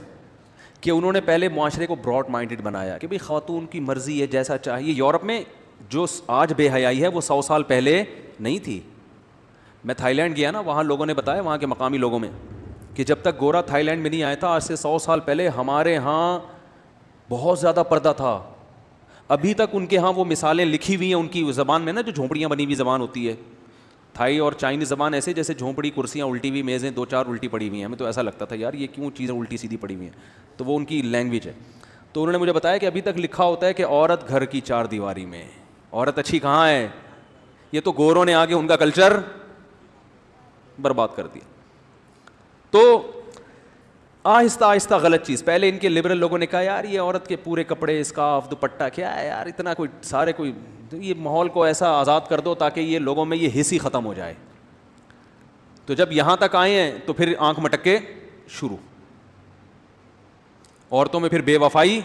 کہ انہوں نے پہلے معاشرے کو براڈ مائنڈڈ بنایا کہ بھئی خاتون کی مرضی ہے جیسا چاہیے. یورپ میں جو آج بے حیائی ہے وہ 100 سال پہلے نہیں تھی. میں تھائی لینڈ گیا نا, وہاں لوگوں نے بتایا, وہاں کے مقامی لوگوں میں, کہ جب تک گورا تھائی لینڈ میں نہیں آیا تھا, آج سے 100 سال پہلے ہمارے ہاں بہت زیادہ پردہ تھا. ابھی تک ان کے ہاں وہ مثالیں لکھی ہوئی ہیں ان کی زبان میں نا, جو جھونپڑیاں بنی ہوئی زبان ہوتی ہے. تھائی اور چائنیز زبان ایسے جیسے جھونپڑی, کرسیاں الٹی ہوئی, میزیں 2-4 الٹی پڑی ہوئی ہیں. ہمیں تو ایسا لگتا تھا یار یہ کیوں چیزیں الٹی سیدھی پڑی ہوئی ہیں, تو وہ ان کی لینگویج ہے. تو انہوں نے مجھے بتایا کہ ابھی تک لکھا ہوتا ہے کہ عورت گھر کی 4 دیواری میں, عورت اچھی کہاں ہے. یہ تو گوروں نے آگے ان کا کلچر برباد کر دیا. تو آہستہ آہستہ غلط چیز, پہلے ان کے لبرل لوگوں نے کہا یار یہ عورت کے پورے کپڑے, اسکارف, دوپٹہ کیا ہے یار, اتنا کوئی سارے کوئی, یہ ماحول کو ایسا آزاد کر دو تاکہ یہ لوگوں میں یہ حس ہی ختم ہو جائے. تو جب یہاں تک آئے ہیں تو پھر آنکھ مٹکے شروع, عورتوں میں پھر بے وفائی.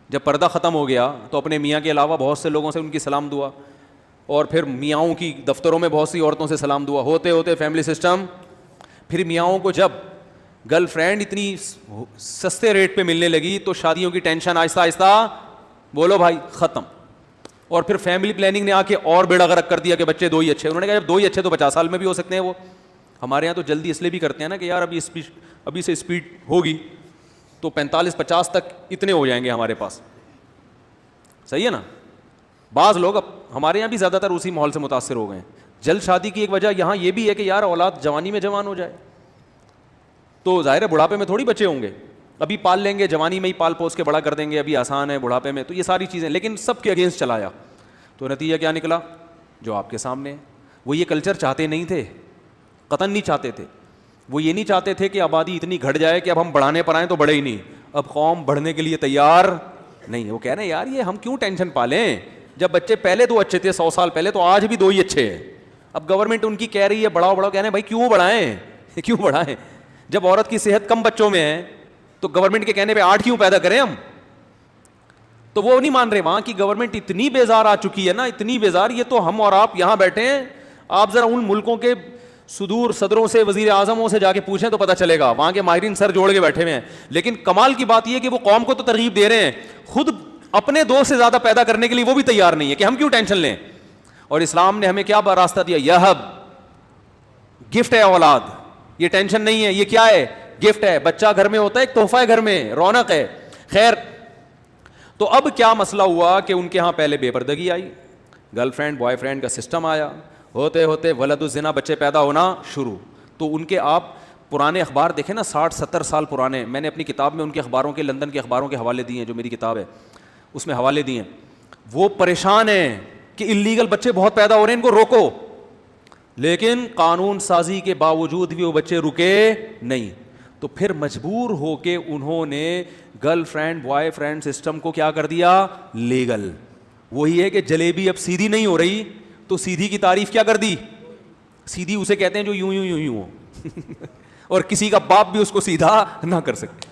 جب پردہ ختم ہو گیا تو اپنے میاں کے علاوہ بہت سے لوگوں سے ان کی سلام دعا, اور پھر میاؤں کی دفتروں میں بہت سی عورتوں سے سلام دعا, ہوتے ہوتے فیملی سسٹم پھر میاؤں کو جب گرل فرینڈ اتنی سستے ریٹ پہ ملنے لگی تو شادیوں کی ٹینشن آہستہ آہستہ بولو بھائی ختم. اور پھر فیملی پلاننگ نے آ کے اور بیڑا غرق کر دیا کہ بچے 2 ہی اچھے. انہوں نے کہا جب 2 ہی اچھے تو 50 سال میں بھی ہو سکتے ہیں. وہ ہمارے یہاں تو جلدی اس لیے بھی کرتے ہیں نا کہ یار ابھی سے اسپیڈ ہوگی تو 45-50 تک اتنے ہو جائیں گے ہمارے پاس. صحیح ہے نا. بعض لوگ اب ہمارے یہاں بھی زیادہ تر اسی ماحول سے متاثر ہو گئے ہیں. جلد شادی کی ایک وجہ یہاں یہ بھی ہے کہ یار اولاد جوانی میں جوان ہو جائے تو ظاہر ہے بڑھاپے میں تھوڑی بچے ہوں گے. ابھی پال لیں گے, جوانی میں ہی پال پوس کے بڑا کر دیں گے, ابھی آسان ہے بڑھاپے میں. تو یہ ساری چیزیں, لیکن سب کے اگینسٹ چلایا تو نتیجہ کیا نکلا جو آپ کے سامنے ہے. وہ یہ کلچر چاہتے نہیں تھے, قطعاً نہیں چاہتے تھے. وہ یہ نہیں چاہتے تھے کہ آبادی اتنی گھٹ جائے کہ اب ہم بڑھانے پر آئیں تو بڑھے ہی نہیں. اب قوم بڑھنے کے لیے تیار نہیں. وہ کہہ رہے ہیں یار یہ ہم کیوں ٹینشن پالیں, جب بچے پہلے 2 اچھے تھے 100 سال پہلے, تو آج بھی 2 ہی اچھے ہیں. اب گورنمنٹ ان کی کہہ رہی ہے بڑھاؤ بڑھاؤ, کہہ رہے ہیں بھائی کیوں بڑھائیں کیوں بڑھائیں. جب عورت کی صحت کم بچوں میں ہے تو گورنمنٹ کے کہنے پہ 8 کیوں پیدا کریں ہم. تو وہ نہیں مان رہے. وہاں کی گورنمنٹ اتنی بیزار آ چکی ہے نا, اتنی بیزار. یہ تو ہم اور آپ یہاں بیٹھے ہیں, آپ ذرا ان ملکوں کے صدور صدروں سے, وزیر اعظموں سے جا کے پوچھیں تو پتہ چلے گا. وہاں کے ماہرین سر جوڑ کے بیٹھے ہوئے ہیں. لیکن کمال کی بات یہ کہ وہ قوم کو تو ترغیب دے رہے ہیں, خود اپنے 2 سے زیادہ پیدا کرنے کے لیے وہ بھی تیار نہیں ہے کہ ہم کیوں ٹینشن لیں. اور اسلام نے ہمیں کیا راستہ دیا, یہب, گفٹ ہے اولاد. یہ ٹینشن نہیں ہے, یہ کیا ہے, گفٹ ہے. بچہ گھر میں ہوتا ہے ایک تحفہ ہے, گھر میں رونق ہے. خیر, تو اب کیا مسئلہ ہوا کہ ان کے ہاں پہلے بے پردگی آئی, گرل فرینڈ بوائے فرینڈ کا سسٹم آیا, ہوتے ہوتے ولد الزنا, بچے پیدا ہونا شروع. تو ان کے آپ پرانے اخبار دیکھیں نا, 60-70 سال پرانے. میں نے اپنی کتاب میں ان کے اخباروں کے, لندن کے اخباروں کے حوالے دیے ہیں, جو میری کتاب ہے اس میں حوالے دیے ہیں. وہ پریشان ہیں کہ انلیگل بچے بہت پیدا ہو رہے ہیں, ان کو روکو. لیکن قانون سازی کے باوجود بھی وہ بچے رکے نہیں. تو پھر مجبور ہو کے انہوں نے girl friend boy friend system کو کیا کر دیا, لیگل. وہی ہے کہ جلیبی اب سیدھی نہیں ہو رہی تو سیدھی کی تعریف کیا کر دی, سیدھی اسے کہتے ہیں جو یوں یوں یوں یوں ہو اور کسی کا باپ بھی اس کو سیدھا نہ کر سکے.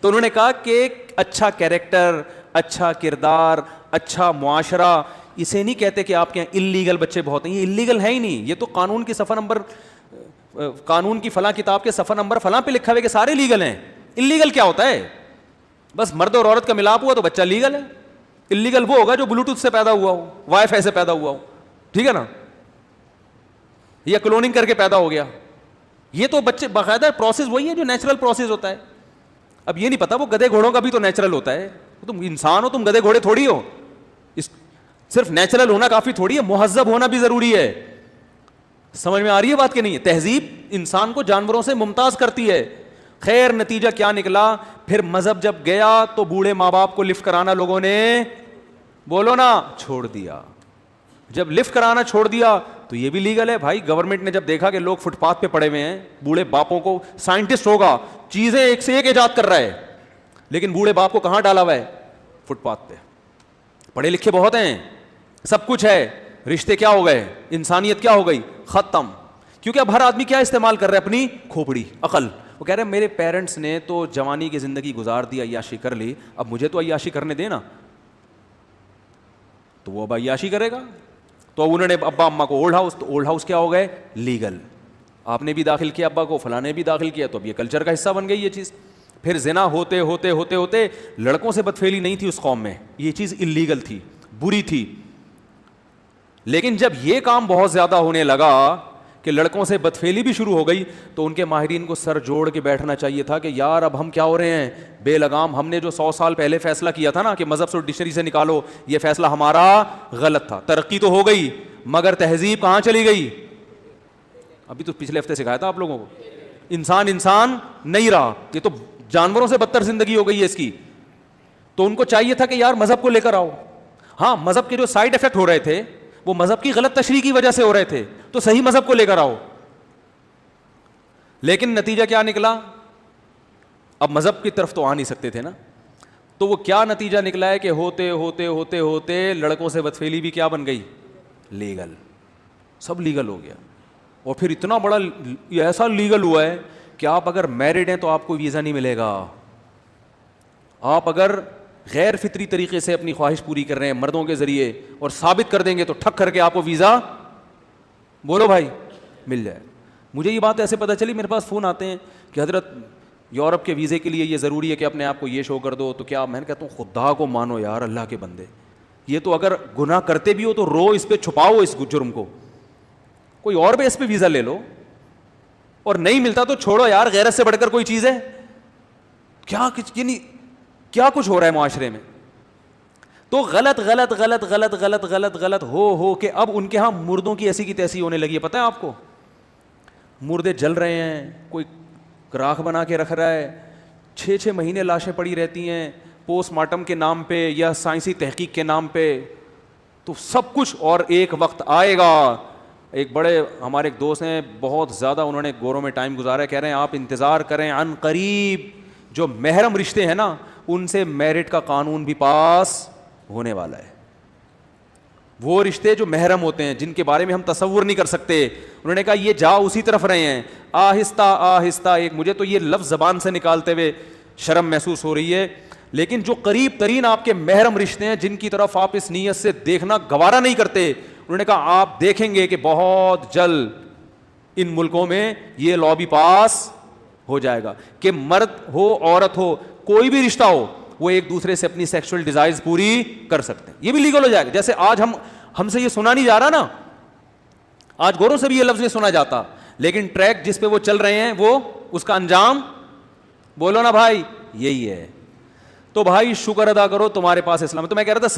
تو انہوں نے کہا کہ اچھا کیریکٹر, اچھا کردار, اچھا معاشرہ, اسے نہیں کہتے کہ آپ کے یہاں انلیگل بچے بہت ہیں. یہ انلیگل ہے ہی نہیں, یہ تو قانون کی صفحہ نمبر, قانون کی فلاں کتاب کے صفحہ نمبر فلاں پہ لکھا ہوئے کہ سارے لیگل ہیں. انلیگل کیا ہوتا ہے, بس مرد اور عورت کا ملاپ ہوا تو بچہ لیگل ہے. انلیگل وہ ہوگا جو بلوٹوتھ سے پیدا ہوا ہو, وائی فائی سے پیدا ہوا ہو, ٹھیک ہے نا, یا کلوننگ کر کے پیدا ہو گیا. یہ تو بچے باقاعدہ پروسیس وہی ہے جو نیچرل پروسیس ہوتا ہے. اب یہ نہیں پتا وہ گدھے گھوڑوں کا بھی تو نیچرل ہوتا ہے. تم انسان ہو, تم گدھے گھوڑے تھوڑی ہو. صرف نیچرل ہونا کافی تھوڑی ہے, مہذب ہونا بھی ضروری ہے. سمجھ میں آ رہی ہے بات کہ نہیں ہے. تہذیب انسان کو جانوروں سے ممتاز کرتی ہے. خیر, نتیجہ کیا نکلا, پھر مذہب جب گیا تو بوڑھے ماں باپ کو لفٹ کرانا لوگوں نے, بولو نا, چھوڑ دیا. جب لفٹ کرانا چھوڑ دیا تو یہ بھی لیگل ہے بھائی. گورنمنٹ نے جب دیکھا کہ لوگ فٹ پاتھ پہ پڑے ہوئے ہیں, بوڑھے باپوں کو, سائنٹسٹ ہوگا, چیزیں ایک سے ایک ایجاد کر رہا ہے, لیکن بوڑھے باپ کو کہاں ڈالا ہوا ہے, فٹ پاتھ پہ. پڑھے لکھے بہت ہیں, سب کچھ ہے, رشتے کیا ہو گئے, انسانیت کیا ہو گئی, ختم. کیونکہ اب ہر آدمی کیا استعمال کر رہا ہے, اپنی کھوپڑی, عقل. وہ کہہ رہے ہیں میرے پیرنٹس نے تو جوانی کی زندگی گزار دی, عیاشی کر لی, اب مجھے تو عیاشی کرنے دینا. تو وہ اب عیاشی کرے گا. تو انہوں نے ابا اماں کو اولڈ ہاؤس, تو اولڈ ہاؤس کیا ہو گئے, لیگل. آپ نے بھی داخل کیا ابا کو, فلاں نے بھی داخل کیا, تو اب یہ کلچر کا حصہ بن گئی یہ چیز. پھر زنا ہوتے ہوتے ہوتے ہوتے لڑکوں سے بدفعلی نہیں تھی اس قوم میں, یہ چیز انلیگل تھی, بری تھی. لیکن جب یہ کام بہت زیادہ ہونے لگا کہ لڑکوں سے بدفعلی بھی شروع ہو گئی, تو ان کے ماہرین کو سر جوڑ کے بیٹھنا چاہیے تھا کہ یار اب ہم کیا ہو رہے ہیں, بے لگام. ہم نے جو 100 سال پہلے فیصلہ کیا تھا نا کہ مذہب سے ڈکشنری سے نکالو, یہ فیصلہ ہمارا غلط تھا. ترقی تو ہو گئی مگر تہذیب کہاں چلی گئی. ابھی تو پچھلے ہفتے سکھایا تھا آپ لوگوں کو, انسان انسان نہیں رہا, یہ تو جانوروں سے بدتر زندگی ہو گئی ہے اس کی. تو ان کو چاہیے تھا کہ یار مذہب کو لے کر آؤ. ہاں, مذہب کے جو سائڈ افیکٹ ہو رہے تھے وہ مذہب کی غلط تشریح کی وجہ سے ہو رہے تھے, تو صحیح مذہب کو لے کر آؤ. لیکن نتیجہ کیا نکلا, اب مذہب کی طرف تو آ نہیں سکتے تھے نا. تو وہ کیا نتیجہ نکلا ہے کہ ہوتے ہوتے ہوتے ہوتے لڑکوں سے بدفعلی بھی کیا بن گئی, لیگل. سب لیگل ہو گیا. اور پھر اتنا بڑا ایسا لیگل ہوا ہے کہ آپ اگر میرڈ ہیں تو آپ کو ویزا نہیں ملے گا. آپ اگر غیر فطری طریقے سے اپنی خواہش پوری کر رہے ہیں مردوں کے ذریعے اور ثابت کر دیں گے تو ٹھک کر کے آپ کو ویزا, بولو بھائی, مل جائے. مجھے یہ بات ایسے پتہ چلی, میرے پاس فون آتے ہیں کہ حضرت یورپ کے ویزے کے لیے یہ ضروری ہے کہ اپنے آپ کو یہ شو کر دو, تو کیا, میں نے کہتا ہوں خدا کو مانو یار, اللہ کے بندے, یہ تو اگر گناہ کرتے بھی ہو تو رو اس پہ, چھپاؤ اس جرم کو, کوئی اور بیس پہ ویزا لے لو, اور نہیں ملتا تو چھوڑو یار, غیرت سے بڑھ کر کوئی چیز ہے کیا؟ کیا کچھ ہو رہا ہے معاشرے میں. تو غلط غلط غلط غلط غلط غلط غلط ہو کہ اب ان کے ہاں مردوں کی ایسی کی تیسی ہونے لگی ہے. پتہ ہے آپ کو, مردے جل رہے ہیں, کوئی راکھ بنا کے رکھ رہا ہے, 6 مہینے لاشیں پڑی رہتی ہیں پوسٹ مارٹم کے نام پہ یا سائنسی تحقیق کے نام پہ, تو سب کچھ. اور ایک وقت آئے گا, ایک بڑے ہمارے ایک دوست ہیں, بہت زیادہ انہوں نے گوروں میں ٹائم گزارا ہے, کہہ رہے ہیں آپ انتظار کریں, عن قریب جو محرم رشتے ہیں نا ان سے میرٹ کا قانون بھی پاس ہونے والا ہے. وہ رشتے جو محرم ہوتے ہیں, جن کے بارے میں ہم تصور نہیں کر سکتے, انہوں نے کہا یہ جا اسی طرف رہے ہیں, آہستہ آہستہ. ایک مجھے تو یہ لفظ زبان سے نکالتے ہوئے شرم محسوس ہو رہی ہے, لیکن جو قریب ترین آپ کے محرم رشتے ہیں جن کی طرف آپ اس نیت سے دیکھنا گوارا نہیں کرتے, انہوں نے کہا آپ دیکھیں گے کہ بہت جلد ان ملکوں میں یہ لا بھی پاس ہو جائے گا کہ مرد ہو عورت ہو کوئی بھی رشتہ ہو وہ ایک دوسرے سے اپنی سیکشل ڈیزائرز پوری کر سکتے ہیں. یہ بھی لیگل ہو جائے گا. جیسے آج ہم سے یہ سنا نہیں جا رہا نا, آج گوروں سے بھی یہ لفظ نہیں سنا جاتا, لیکن ٹریک جس پہ وہ چل رہے ہیں وہ اس کا انجام بولو نا بھائی یہی ہے. تو بھائی شکر ادا کرو تمہارے پاس اسلام ہے. تو میں کہہ رہا تھا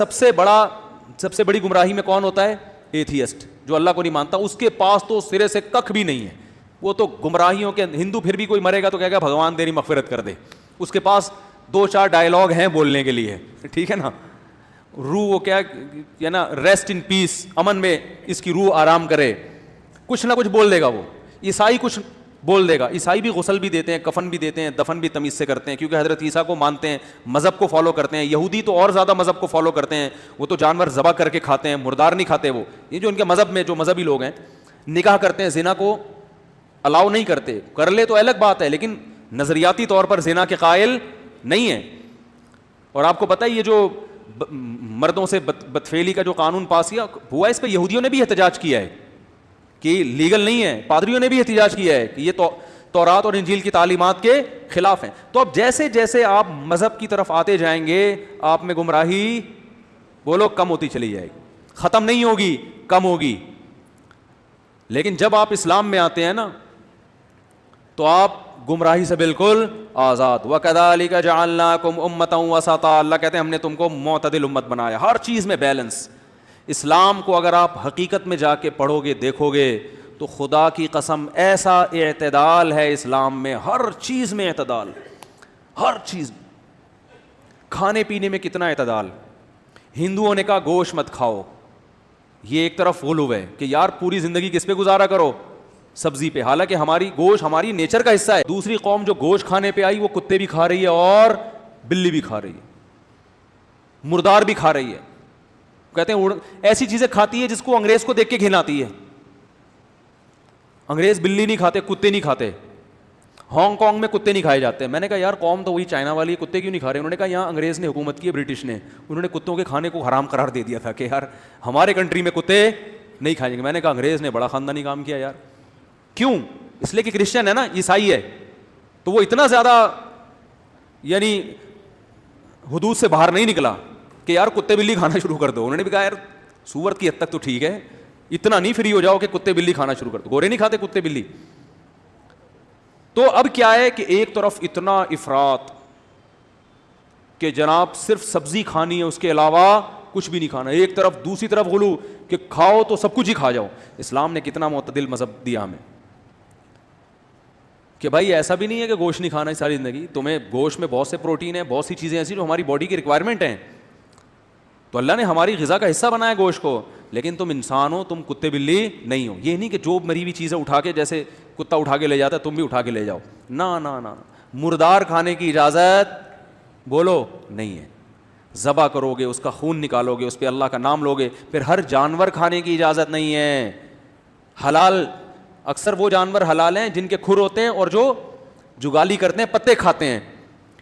سب سے بڑی گمراہی میں کون ہوتا ہے؟ ایتھیسٹ, جو اللہ کو نہیں مانتا. اس کے پاس تو سرے سے ککھ بھی نہیں ہے, وہ تو گمراہیوں کے ہندو. پھر بھی کوئی مرے گا تو کہے گا بھگوان تیری مغفرت کر دے, اس کے پاس 2-4 ڈائلاگ ہیں بولنے کے لیے, ٹھیک ہے نا. روح وہ کیا ہے نا, ریسٹ ان پیس, امن میں اس کی روح آرام کرے, کچھ نہ کچھ بول دے گا وہ. عیسائی کچھ بول دے گا, عیسائی بھی غسل بھی دیتے ہیں, کفن بھی دیتے ہیں, دفن بھی تمیز سے کرتے ہیں کیونکہ حضرت عیسیٰ کو مانتے ہیں, مذہب کو فالو کرتے ہیں. یہودی تو اور زیادہ مذہب کو فالو کرتے ہیں, وہ تو جانور ذبح کر کے کھاتے ہیں, مردار نہیں کھاتے وہ. یہ جو ان کے مذہب میں جو مذہبی لوگ ہیں نکاح کرتے ہیں, زنا کو الاؤ نہیں کرتے, کر لے تو الگ بات ہے, لیکن نظریاتی طور پر زنا کے قائل نہیں ہے. اور آپ کو پتہ ہے یہ جو مردوں سے بدفعلی کا جو قانون پاس ہوا, اس پہ یہودیوں نے بھی احتجاج کیا ہے کہ لیگل نہیں ہے, پادریوں نے بھی احتجاج کیا ہے کہ یہ تورات اور انجیل کی تعلیمات کے خلاف ہیں. تو اب جیسے جیسے آپ مذہب کی طرف آتے جائیں گے آپ میں گمراہی بولو کم ہوتی چلی جائے گی, ختم نہیں ہوگی, کم ہوگی. لیکن جب آپ اسلام میں آتے ہیں نا تو آپ گمراہی سے بالکل آزاد. وَكَذَلِكَ جَعَلْنَاكُمْ أُمَّةً وَسَطًا, اللہ کہتے ہیں ہم نے تم کو معتدل امت بنایا, ہر چیز میں بیلنس. اسلام کو اگر آپ حقیقت میں جا کے پڑھو گے دیکھو گے تو خدا کی قسم ایسا اعتدال ہے اسلام میں, ہر چیز میں اعتدال, ہر چیز. کھانے پینے میں کتنا اعتدال. ہندوؤں نے کہا گوشت مت کھاؤ, یہ ایک طرف غلو ہے کہ یار پوری زندگی کس پہ گزارا کرو, سبزی پہ, حالانکہ ہماری گوشت ہماری نیچر کا حصہ ہے. دوسری قوم جو گوشت کھانے پہ آئی وہ کتے بھی کھا رہی ہے اور بلی بھی کھا رہی ہے, مردار بھی کھا رہی ہے. کہتے ہیں ایسی چیزیں کھاتی ہے جس کو انگریز کو دیکھ کے گھن آتی ہے. انگریز بلی نہیں کھاتے, کتے نہیں کھاتے. ہانگ کانگ میں کتے نہیں کھائے جاتے. میں نے کہا یار قوم تو وہی چائنا والی, کتے کیوں نہیں کھا رہے؟ انہوں نے کہا یہاں انگریز نے حکومت کی ہے, برٹش نے, انہوں نے کتوں کے کھانے کو حرام قرار دے دیا تھا کہ یار ہمارے کنٹری میں کتے نہیں کھائیں گے. میں نے کہا انگریز نے بڑا خاندانی کام کیا یار. کیوں؟ اس لیے کہ کرسچن ہے نا, عیسائی ہے, تو وہ اتنا زیادہ یعنی حدود سے باہر نہیں نکلا کہ یار کتے بلی کھانا شروع کر دو. انہوں نے بھی کہا یار سور کی حد تک تو ٹھیک ہے, اتنا نہیں فری ہو جاؤ کہ کتے بلی کھانا شروع کر دو. گورے نہیں کھاتے کتے بلی. تو اب کیا ہے کہ ایک طرف اتنا افراط کہ جناب صرف سبزی کھانی ہے, اس کے علاوہ کچھ بھی نہیں کھانا. ایک طرف دوسری طرف غلو کہ کھاؤ تو سب کچھ ہی کھا جاؤ. اسلام نے کتنا معتدل مذہب دیا ہمیں کہ بھائی ایسا بھی نہیں ہے کہ گوشت نہیں کھانا ہے ساری زندگی. تمہیں گوشت میں بہت سے پروٹین ہیں, بہت سی چیزیں ایسی جو ہماری باڈی کی ریکوائرمنٹ ہیں, تو اللہ نے ہماری غذا کا حصہ بنایا گوشت کو. لیکن تم انسان ہو, تم کتے بلی نہیں ہو. یہ نہیں کہ جو مری ہوئی چیزیں اٹھا کے, جیسے کتا اٹھا کے لے جاتا ہے تم بھی اٹھا کے لے جاؤ. نا نا نا, مردار کھانے کی اجازت بولو نہیں ہے. ذبح کرو گے, اس کا خون نکالو گے, اس پہ اللہ کا نام لوگے. پھر ہر جانور کھانے کی اجازت نہیں ہے. حلال اکثر وہ جانور حلال ہیں جن کے کھر ہوتے ہیں اور جو جگالی کرتے ہیں, پتے کھاتے ہیں.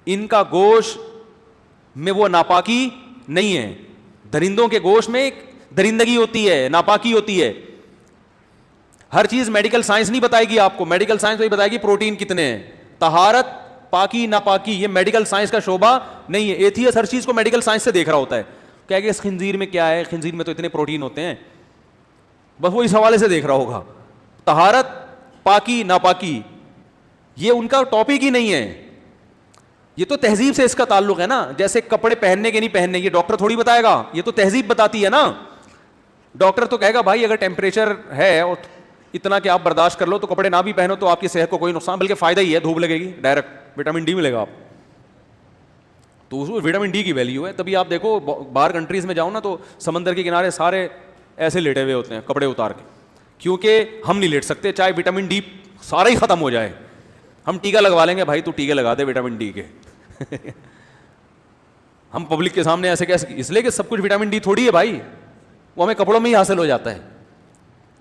ان کا گوشت میں وہ ناپاکی نہیں ہے. درندوں کے گوشت میں ایک درندگی ہوتی ہے, ناپاکی ہوتی ہے. ہر چیز میڈیکل سائنس نہیں بتائے گی آپ کو, میڈیکل سائنس وہی بتائے گی پروٹین کتنے ہیں. طہارت, پاکی ناپاکی, یہ میڈیکل سائنس کا شعبہ نہیں ہے. ایتھیس ہر چیز کو میڈیکل سائنس سے دیکھ رہا ہوتا ہے, کہہ کہ اس خنزیر میں کیا ہے, خنزیر میں تو اتنے پروٹین ہوتے ہیں, بس وہ اس حوالے سے دیکھ رہا ہوگا. طہارت, پاکی ناپاکی یہ ان کا ٹاپک ہی نہیں ہے. یہ تو تہذیب سے اس کا تعلق ہے نا, جیسے کپڑے پہننے کے نہیں پہننے یہ ڈاکٹر تھوڑی بتائے گا, یہ تو تہذیب بتاتی ہے نا. ڈاکٹر تو کہے گا بھائی اگر ٹیمپریچر ہے اور اتنا کہ آپ برداشت کر لو تو کپڑے نہ بھی پہنو تو آپ کی صحت کو کوئی نقصان, بلکہ فائدہ ہی ہے, دھوپ لگے گی ڈائریکٹ وٹامن ڈی ملے گا آپ, تو اس میں وٹامن ڈی کی ویلیو ہے. تبھی آپ دیکھو باہر کنٹریز میں جاؤ نا تو سمندر کے کنارے سارے ایسے لیٹے ہوئے ہوتے ہیں کپڑے اتار کے, کیونکہ ہم نہیں لیٹ سکتے چاہے وٹامن ڈی سارا ہی ختم ہو جائے. ہم ٹیکا لگوا لیں گے, بھائی تو ٹیکے لگا دے وٹامن ڈی کے. ہم پبلک کے سامنے ایسے کیسے, اس لیے کہ سب کچھ وٹامن ڈی تھوڑی ہے بھائی, وہ ہمیں کپڑوں میں ہی حاصل ہو جاتا ہے.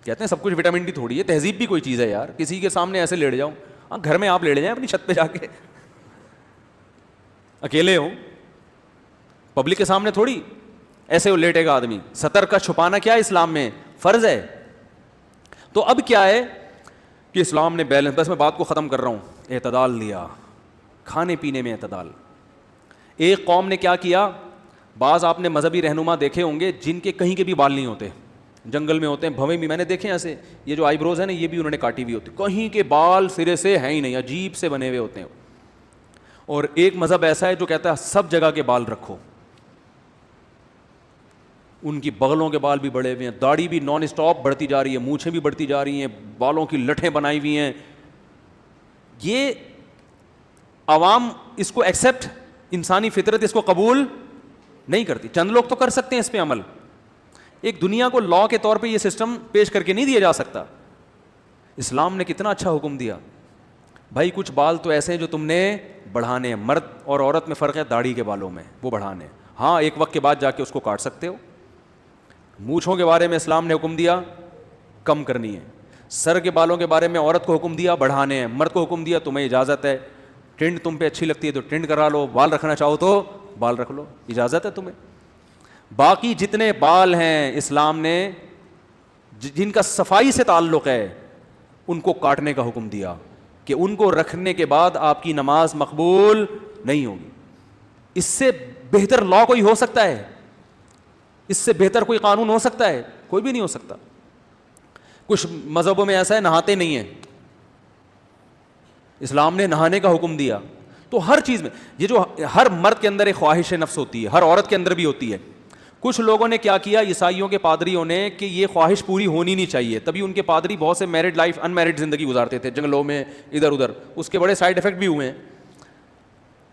کہتے ہیں سب کچھ وٹامن ڈی تھوڑی ہے, تہذیب بھی کوئی چیز ہے یار. کسی کے سامنے ایسے لیٹ جاؤ, ہاں گھر میں آپ لیٹ جائیں اپنی چھت پہ جا کے, اکیلے ہو, پبلک کے سامنے تھوڑی ایسے وہ لیٹے گا آدمی. ستر کا چھپانا کیا ہے اسلام میں فرض ہے. تو اب کیا ہے کہ اسلام نے بیلنس, بس میں بات کو ختم کر رہا ہوں, اعتدال دیا, کھانے پینے میں اعتدال. ایک قوم نے کیا کیا, بعض آپ نے مذہبی رہنما دیکھے ہوں گے جن کے کہیں کے بھی بال نہیں ہوتے, جنگل میں ہوتے ہیں, بھویں بھی میں نے دیکھے ایسے, یہ جو آئی بروز ہے نا یہ بھی انہوں نے کاٹی ہوئی ہوتی, کہیں کے بال سرے سے ہیں ہی نہیں, عجیب سے بنے ہوئے ہوتے ہیں. اور ایک مذہب ایسا ہے جو کہتا ہے سب جگہ کے بال رکھو, ان کی بغلوں کے بال بھی بڑے ہوئے ہیں, داڑھی بھی نان اسٹاپ بڑھتی جا رہی ہے, مونچھیں بھی بڑھتی جا رہی ہیں, بالوں کی لٹھیں بنائی ہوئی ہیں. یہ عوام اس کو ایکسیپٹ, انسانی فطرت اس کو قبول نہیں کرتی. چند لوگ تو کر سکتے ہیں اس پہ عمل, ایک دنیا کو لا کے طور پہ یہ سسٹم پیش کر کے نہیں دیا جا سکتا. اسلام نے کتنا اچھا حکم دیا, بھائی کچھ بال تو ایسے ہیں جو تم نے بڑھانے ہیں, مرد اور عورت میں فرق ہے داڑھی کے بالوں میں, وہ بڑھانے ہیں. ہاں ایک وقت کے بعد جا کے اس کو کاٹ سکتے ہو. مونچھوں کے بارے میں اسلام نے حکم دیا کم کرنی ہے. سر کے بالوں کے بارے میں عورت کو حکم دیا بڑھانے ہیں, مرد کو حکم دیا تمہیں اجازت ہے, ٹرنڈ تم پہ اچھی لگتی ہے تو ٹرنڈ کرا لو, بال رکھنا چاہو تو بال رکھ لو, اجازت ہے تمہیں. باقی جتنے بال ہیں اسلام نے جن کا صفائی سے تعلق ہے ان کو کاٹنے کا حکم دیا کہ ان کو رکھنے کے بعد آپ کی نماز مقبول نہیں ہوگی. اس سے بہتر لا کوئی ہو سکتا ہے, اس سے بہتر کوئی قانون ہو سکتا ہے, کوئی بھی نہیں ہو سکتا. کچھ مذہبوں میں ایسا ہے نہاتے نہیں ہیں, اسلام نے نہانے کا حکم دیا. تو ہر چیز میں یہ جو ہر مرد کے اندر ایک خواہش نفس ہوتی ہے, ہر عورت کے اندر بھی ہوتی ہے. کچھ لوگوں نے کیا کیا, عیسائیوں کے پادریوں نے, کہ یہ خواہش پوری ہونی نہیں چاہیے, تبھی ان کے پادری بہت سے میرڈ لائف ان میرڈ زندگی گزارتے تھے جنگلوں میں ادھر ادھر, اس کے بڑے سائڈ افیکٹ بھی ہوئے ہیں.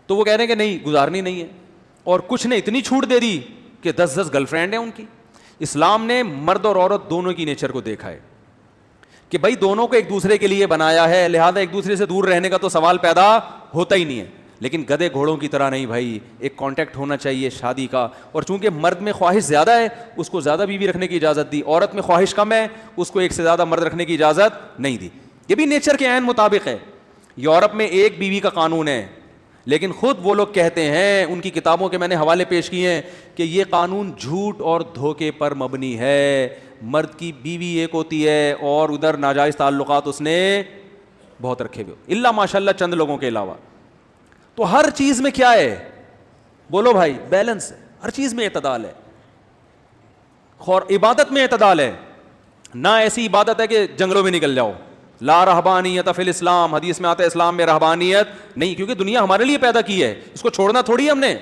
تو وہ کہہ رہے ہیں کہ نہیں گزارنی نہیں ہے. اور کچھ نے اتنی چھوٹ دے دی کہ 10 گرل فرینڈ ہیں ان کی. اسلام نے مرد اور عورت دونوں کی نیچر کو دیکھا ہے کہ بھائی دونوں کو ایک دوسرے کے لیے بنایا ہے, لہذا ایک دوسرے سے دور رہنے کا تو سوال پیدا ہوتا ہی نہیں ہے. لیکن گدھے گھوڑوں کی طرح نہیں بھائی, ایک کانٹیکٹ ہونا چاہیے شادی کا. اور چونکہ مرد میں خواہش زیادہ ہے اس کو زیادہ بیوی رکھنے کی اجازت دی, عورت میں خواہش کم ہے اس کو ایک سے زیادہ مرد رکھنے کی اجازت نہیں دی. یہ بھی نیچر کے عین مطابق ہے. یورپ میں ایک بیوی کا قانون ہے, لیکن خود وہ لوگ کہتے ہیں, ان کی کتابوں کے میں نے حوالے پیش کیے ہیں, کہ یہ قانون جھوٹ اور دھوکے پر مبنی ہے. مرد کی بیوی ایک ہوتی ہے اور ادھر ناجائز تعلقات اس نے بہت رکھے ہوئے, الا ماشاء اللہ چند لوگوں کے علاوہ. تو ہر چیز میں کیا ہے, بولو بھائی, بیلنس ہے. ہر چیز میں اعتدال ہے. اور عبادت میں اعتدال ہے. نہ ایسی عبادت ہے کہ جنگلوں میں نکل جاؤ, لا رہبانیت فی الاسلام, حدیث میں آتا ہے اسلام میں رہبانیت نہیں, کیونکہ دنیا ہمارے لیے پیدا کی ہے, اس کو چھوڑنا تھوڑی ہم نے.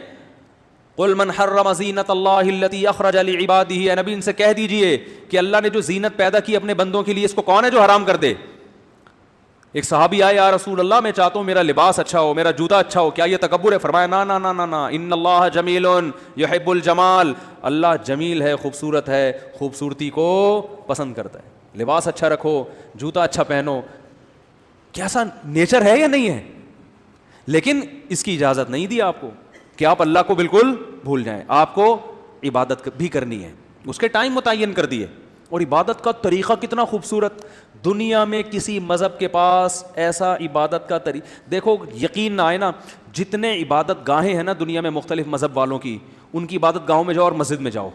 قل من حرم زینت اللہ التی اخرج لعبادہ, اے نبی ان سے کہہ دیجئے کہ اللہ نے جو زینت پیدا کی اپنے بندوں کے لیے, اس کو کون ہے جو حرام کر دے. ایک صحابی آئے, یا رسول اللہ میں چاہتا ہوں میرا لباس اچھا ہو, میرا جوتا اچھا ہو, کیا یہ تکبر ہے؟ فرمایا نا نا نا نا نا, ان اللہ جمیل یحب الجمال, اللہ جمیل ہے, خوبصورت ہے, خوبصورتی کو پسند کرتا ہے. لباس اچھا رکھو, جوتا اچھا پہنو, کیسا نیچر ہے یا نہیں ہے؟ لیکن اس کی اجازت نہیں دی آپ کو کہ آپ اللہ کو بالکل بھول جائیں. آپ کو عبادت بھی کرنی ہے, اس کے ٹائم متعین کر دیے. اور عبادت کا طریقہ کتنا خوبصورت, دنیا میں کسی مذہب کے پاس ایسا عبادت کا طریقہ, دیکھو یقین نہ آئے نا, جتنے عبادت گاہیں ہیں نا دنیا میں مختلف مذہب والوں کی, ان کی عبادت گاہوں میں جاؤ اور مسجد میں جاؤ,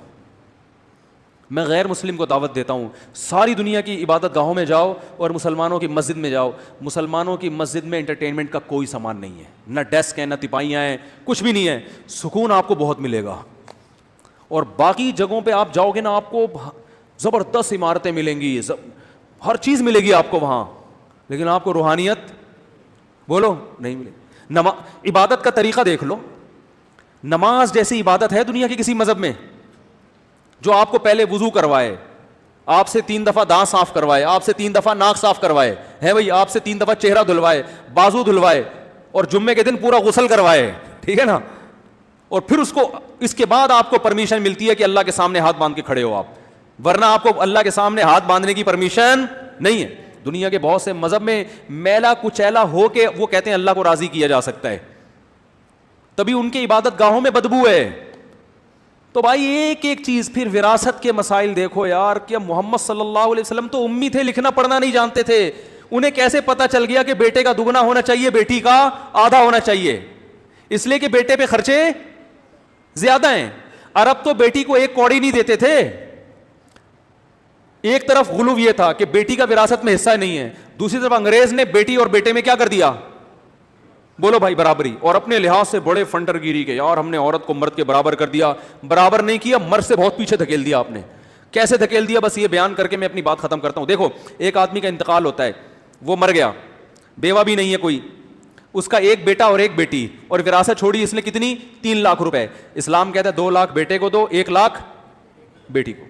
میں غیر مسلم کو دعوت دیتا ہوں, ساری دنیا کی عبادت گاہوں میں جاؤ اور مسلمانوں کی مسجد میں جاؤ, مسلمانوں کی مسجد میں انٹرٹینمنٹ کا کوئی سامان نہیں ہے, نہ ڈیسک ہے, نہ تپائیاں ہیں, کچھ بھی نہیں ہے. سکون آپ کو بہت ملے گا. اور باقی جگہوں پہ آپ جاؤ گے نا, آپ کو زبردست عمارتیں ملیں گی, ہر چیز ملے گی آپ کو وہاں, لیکن آپ کو روحانیت بولو نہیں ملے. عبادت کا طریقہ دیکھ لو, نماز جیسی عبادت ہے دنیا کے کسی مذہب میں جو آپ کو پہلے وضو کروائے, آپ سے 3 دفعہ دانت صاف کروائے, آپ سے 3 دفعہ ناک صاف کروائے, ہے بھائی, آپ سے 3 دفعہ چہرہ دھلوائے, بازو دھلوائے, اور جمعے کے دن پورا غسل کروائے, ٹھیک ہے نا, اور پھر اس کے بعد آپ کو پرمیشن ملتی ہے کہ اللہ کے سامنے ہاتھ باندھ کے کھڑے ہو آپ, ورنہ آپ کو اللہ کے سامنے ہاتھ باندھنے کی پرمیشن نہیں ہے. دنیا کے بہت سے مذہب میں میلا کچیلا ہو کے وہ کہتے ہیں اللہ کو راضی کیا جا سکتا ہے, تبھی ان کے عبادت گاہوں میں بدبو ہے. تو بھائی ایک ایک چیز, پھر وراثت کے مسائل دیکھو یار, کہ محمد صلی اللہ علیہ وسلم تو امی تھے, لکھنا پڑھنا نہیں جانتے تھے, انہیں کیسے پتا چل گیا کہ بیٹے کا دگنا ہونا چاہیے, بیٹی کا آدھا ہونا چاہیے؟ اس لیے کہ بیٹے پہ خرچے زیادہ ہیں. عرب تو بیٹی کو 1 کوڑی نہیں دیتے تھے. ایک طرف غلو یہ تھا کہ بیٹی کا وراثت میں حصہ نہیں ہے, دوسری طرف انگریز نے بیٹی اور بیٹے میں کیا کر دیا, بولو بھائی, برابری. اور اپنے لحاظ سے بڑے فنڈر گیری کے, یار ہم نے عورت کو مرد کے برابر کر دیا. برابر نہیں کیا, مرد سے بہت پیچھے دھکیل دیا آپ نے. کیسے دھکیل دیا, بس یہ بیان کر کے میں اپنی بات ختم کرتا ہوں. دیکھو, ایک آدمی کا انتقال ہوتا ہے, وہ مر گیا, بیوہ بھی نہیں ہے کوئی, اس کا 1 بیٹا اور 1 بیٹی, اور وراثت چھوڑی اس نے کتنی, 3 لاکھ روپے. اسلام کہتا ہے 2 لاکھ بیٹے کو دو, 1 لاکھ بیٹی کو.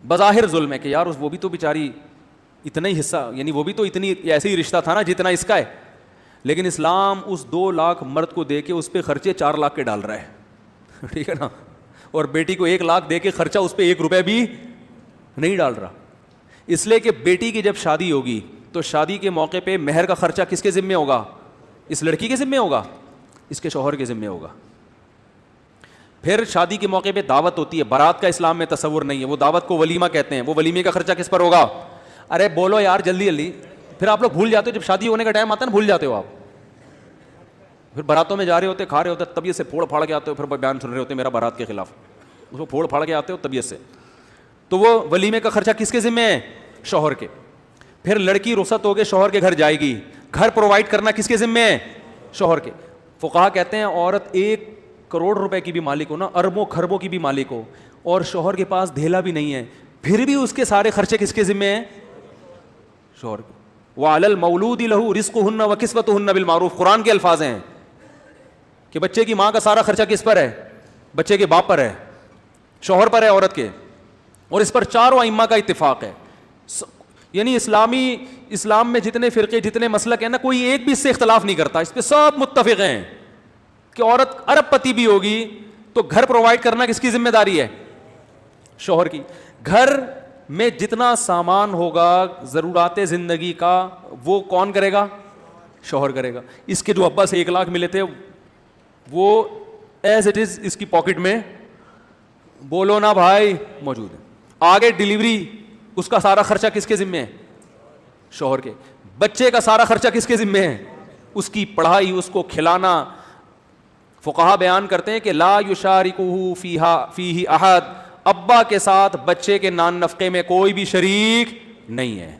بظاہر ظلم ہے کہ یار وہ بھی تو بیچاری اتنا ہی حصہ, یعنی وہ بھی تو اتنی ایسے ہی رشتہ تھا نا جتنا اس کا ہے. لیکن اسلام اس 2 لاکھ مرد کو دے کے اس پہ خرچے 4 لاکھ کے ڈال رہا ہے, ٹھیک ہے نا, اور بیٹی کو 1 لاکھ دے کے خرچہ اس پہ 1 روپے بھی نہیں ڈال رہا. اس لیے کہ بیٹی کی جب شادی ہوگی تو شادی کے موقع پہ مہر کا خرچہ کس کے ذمہ ہوگا, اس لڑکی کے ذمہ ہوگا, اس کے شوہر کے ذمہ ہوگا. پھر شادی کے موقع پہ دعوت ہوتی ہے, بارات کا اسلام میں تصور نہیں ہے, وہ دعوت کو ولیمہ کہتے ہیں. وہ ولیمے کا خرچہ کس پر ہوگا, ارے بولو یار جلدی جلدی. پھر آپ لوگ بھول جاتے ہو, جب شادی ہونے کا ٹائم آتا ہے نا بھول جاتے ہو آپ, پھر باراتوں میں جا رہے ہوتے, کھا رہے ہوتے, طبیعت سے پھوڑ پھاڑ کے آتے ہو, پھر بیان سن رہے ہوتے میرا بارات کے خلاف, اس کو پھوڑ پھاڑ کے آتے ہو طبیعت سے. تو وہ ولیمے کا خرچہ کس کے ذمہ ہے, شوہر کے. پھر لڑکی رخصت ہو کے شوہر کے گھر جائے گی, گھر پرووائڈ کرنا کس کے ذمہ ہے, شوہر کے. فقہا کہتے ہیں عورت 1 کروڑ روپے کی بھی مالک ہو نا, اربوں خربوں کی بھی مالک ہو, اور شوہر کے پاس دھیلا بھی نہیں ہے, پھر بھی اس کے سارے خرچے کس کے ذمہ ہیں, شوہر کے. وَعَلَى الْمَوْلُودِ لَهُ رِزْقُهُنَّ وَكِسْوَتُهُنَّ بِالْمَعْرُوفِ, قرآن کے الفاظ ہیں کہ بچے کی ماں کا سارا خرچہ کس پر ہے, بچے کے باپ پر ہے, شوہر پر ہے, عورت کے. اور اس پر چاروں ائمہ کا اتفاق ہے. یعنی اسلام میں جتنے فرقے جتنے مسلک ہیں نا, کوئی ایک بھی اس سے اختلاف نہیں کرتا, اس پہ سب متفق ہیں کہ عورت ارب پتی بھی ہوگی تو گھر پرووائڈ کرنا کس کی ذمہ داری ہے, شوہر کی. گھر میں جتنا سامان ہوگا ضرورات زندگی کا وہ کون کرے گا, شوہر کرے گا. اس کے جو ابا سے 1 لاکھ ملے تھے وہ ایز اٹ از اس کی پاکٹ میں, بولو نا بھائی, موجود ہے. آگے ڈیلیوری, اس کا سارا خرچہ کس کے ذمہ ہے, شوہر کے. بچے کا سارا خرچہ کس کے ذمہ ہے, اس کی پڑھائی, اس کو کھلانا. فقہا بیان کرتے ہیں کہ لا یشارکہ فیہ احد, ابا کے ساتھ بچے کے نان نفقے میں کوئی بھی شریک نہیں ہے,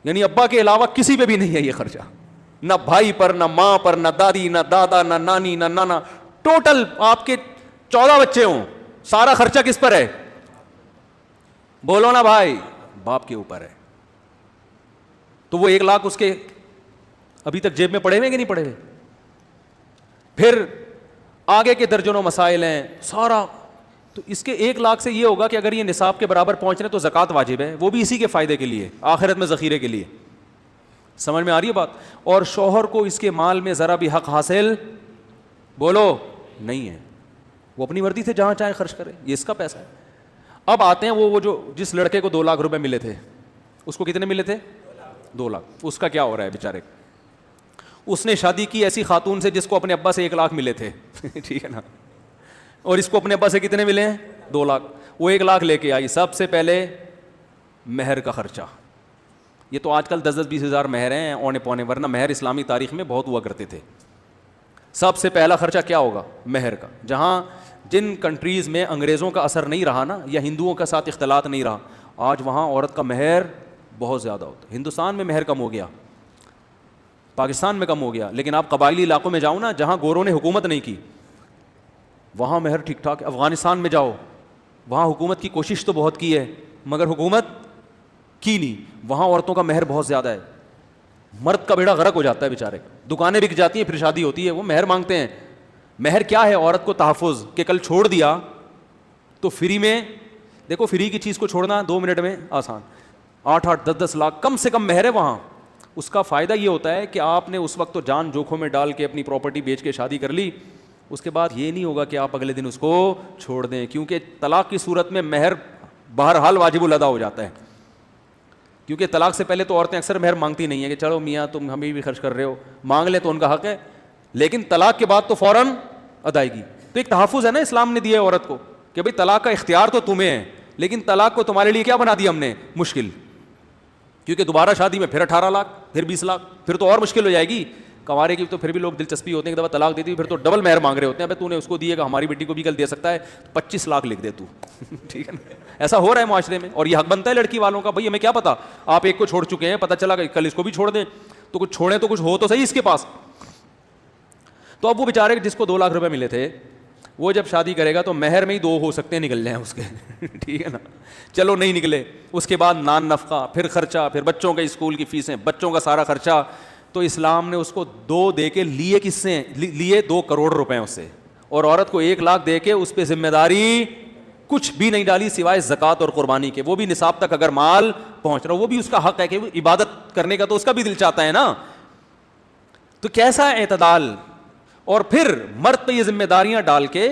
یعنی ابا کے علاوہ کسی پہ بھی نہیں ہے یہ خرچہ, نہ بھائی پر, نہ ماں پر, نہ دادی, نہ دادا, نہ نانی, نہ نانا. ٹوٹل آپ کے 14 بچے ہوں, سارا خرچہ کس پر ہے, بولو نا بھائی, باپ کے اوپر ہے. تو وہ 1 لاکھ اس کے ابھی تک جیب میں پڑے ہوئے کہ نہیں پڑے ہوئے. پھر آگے کے درجنوں مسائل ہیں سارا. تو اس کے 1 لاکھ سے یہ ہوگا کہ اگر یہ نصاب کے برابر پہنچ رہے تو زکوٰۃ واجب ہے, وہ بھی اسی کے فائدے کے لیے, آخرت میں ذخیرے کے لیے. سمجھ میں آ رہی ہے بات. اور شوہر کو اس کے مال میں ذرا بھی حق حاصل بولو نہیں ہے, وہ اپنی مرضی سے جہاں چاہے خرچ کرے, یہ اس کا پیسہ ہے. اب آتے ہیں وہ جو جس لڑکے کو 2 لاکھ روپے ملے تھے, اس کو کتنے ملے تھے, 2 لاکھ. اس کا کیا ہو رہا ہے بیچارے, اس نے شادی کی ایسی خاتون سے جس کو اپنے ابا سے 1 لاکھ ملے تھے, ٹھیک ہے نا, اور اس کو اپنے ابا سے کتنے ملے ہیں, 2 لاکھ. وہ 1 لاکھ لے کے آئی. سب سے پہلے مہر کا خرچہ. یہ تو آج کل 10-20 ہزار مہر ہیں اونے پونے, ورنہ مہر اسلامی تاریخ میں بہت ہوا کرتے تھے. سب سے پہلا خرچہ کیا ہوگا, مہر کا. جہاں جن کنٹریز میں انگریزوں کا اثر نہیں رہا نا, یا ہندوؤں کے ساتھ اختلاط نہیں رہا, آج وہاں عورت کا مہر بہت زیادہ ہوتا ہے. ہندوستان میں مہر کم ہو گیا, پاکستان میں کم ہو گیا, لیکن آپ قبائلی علاقوں میں جاؤ نا جہاں گوروں نے حکومت نہیں کی, وہاں مہر ٹھیک ٹھاک. افغانستان میں جاؤ, وہاں حکومت کی کوشش تو بہت کی ہے مگر حکومت کی نہیں, وہاں عورتوں کا مہر بہت زیادہ ہے. مرد کا بیڑا غرق ہو جاتا ہے بیچارے, دکانیں بک جاتی ہیں, پھر شادی ہوتی ہے, وہ مہر مانگتے ہیں. مہر کیا ہے؟ عورت کو تحفظ, کہ کل چھوڑ دیا تو فری میں, دیکھو فری کی چیز کو چھوڑنا 2 منٹ میں آسان, 8-10 لاکھ کم سے کم مہر ہے وہاں. اس کا فائدہ یہ ہوتا ہے کہ آپ نے اس وقت تو جان جوکھوں میں ڈال کے اپنی پراپرٹی بیچ کے شادی کر لی, اس کے بعد یہ نہیں ہوگا کہ آپ اگلے دن اس کو چھوڑ دیں, کیونکہ طلاق کی صورت میں مہر بہرحال واجب الادا ہو جاتا ہے. کیونکہ طلاق سے پہلے تو عورتیں اکثر مہر مانگتی نہیں ہیں کہ چلو میاں تم ہمیں بھی خرچ کر رہے ہو, مانگ لیں تو ان کا حق ہے, لیکن طلاق کے بعد تو فوراً ادائیگی. تو ایک تحفظ ہے نا اسلام نے دیا ہے عورت کو کہ بھئی طلاق کا اختیار تو تمہیں ہے, لیکن طلاق کو تمہارے لیے کیا بنا دیا ہم نے؟ مشکل. کیونکہ دوبارہ شادی میں پھر 18 لاکھ, پھر 20 لاکھ, پھر تو اور مشکل ہو جائے گی. کنوارے کی تو پھر بھی لوگ دلچسپی ہوتے ہیں, ایک دفعہ طلاق دیتی پھر تو ڈبل مہر مانگ رہے ہوتے ہیں. ابے تو نے اس کو دیے گا, ہماری بیٹی کو بھی کل دے سکتا ہے, 25 لاکھ لکھ دے تو. ٹھیک ہے نا, ایسا ہو رہا ہے معاشرے میں, اور یہ حق بنتا ہے لڑکی والوں کا. بھائی ہمیں کیا پتا, آپ ایک کو چھوڑ چکے ہیں, پتہ چلا کہ کل اس کو بھی چھوڑ دیں, تو کچھ چھوڑیں تو کچھ ہو تو صحیح اس کے پاس. تو اب وہ بیچارے جس کو 2 لاکھ روپے ملے تھے, وہ جب شادی کرے گا تو مہر میں ہی 2 ہو سکتے ہیں نکل جائیں اس کے. ٹھیک ہے نا, چلو نہیں نکلے, اس کے بعد نان نفقہ, پھر خرچہ, پھر بچوں کے اسکول کی فیسیں, بچوں کا سارا خرچہ. تو اسلام نے اس کو 2 دے کے لیے کس سے لیے 2 کروڑ روپے اس سے, اور عورت کو 1 لاکھ دے کے اس پہ ذمہ داری کچھ بھی نہیں ڈالی سوائے زکوٰۃ اور قربانی کے. وہ بھی نصاب تک اگر مال پہنچ رہا, وہ بھی اس کا حق ہے کہ عبادت کرنے کا تو اس کا بھی دل چاہتا ہے نا. تو کیسا اعتدال. اور پھر مرد پہ یہ ذمہ داریاں ڈال کے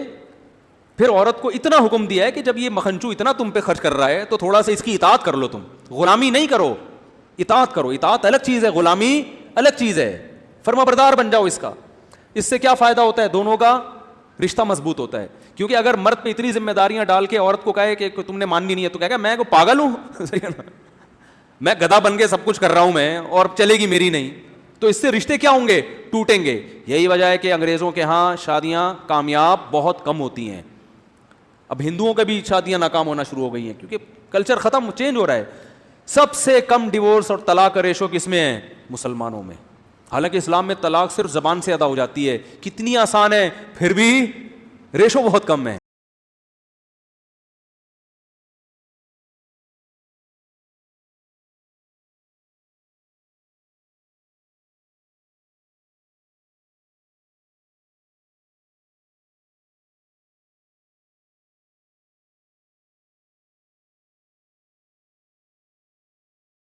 پھر عورت کو اتنا حکم دیا ہے کہ جب یہ مکھنچو اتنا تم پہ خرچ کر رہا ہے تو تھوڑا سا اس کی اطاعت کر لو, تم غلامی نہیں کرو, اطاعت کرو. اطاعت الگ چیز ہے, غلامی الگ چیز ہے. فرما بردار بن جاؤ اس کا. اس سے کیا فائدہ ہوتا ہے؟ دونوں کا رشتہ مضبوط ہوتا ہے. کیونکہ اگر مرد پہ اتنی ذمہ داریاں ڈال کے عورت کو کہے کہ تم نے ماننی نہیں ہے, تو کہے گا میں کو پاگل ہوں, میں گدھا بن کے سب کچھ کر رہا ہوں میں, اور چلے گی میری نہیں. تو اس سے رشتے کیا ہوں گے؟ ٹوٹیں گے. یہی وجہ ہے کہ انگریزوں کے ہاں شادیاں کامیاب بہت کم ہوتی ہیں. اب ہندوؤں کے بھی شادیاں ناکام ہونا شروع ہو گئی ہیں, کیونکہ کلچر ختم, چینج ہو رہا ہے. سب سے کم ڈیورس اور طلاق کا ریشو کس میں ہے؟ مسلمانوں میں. حالانکہ اسلام میں طلاق صرف زبان سے ادا ہو جاتی ہے, کتنی آسان ہے, پھر بھی ریشو بہت کم ہے.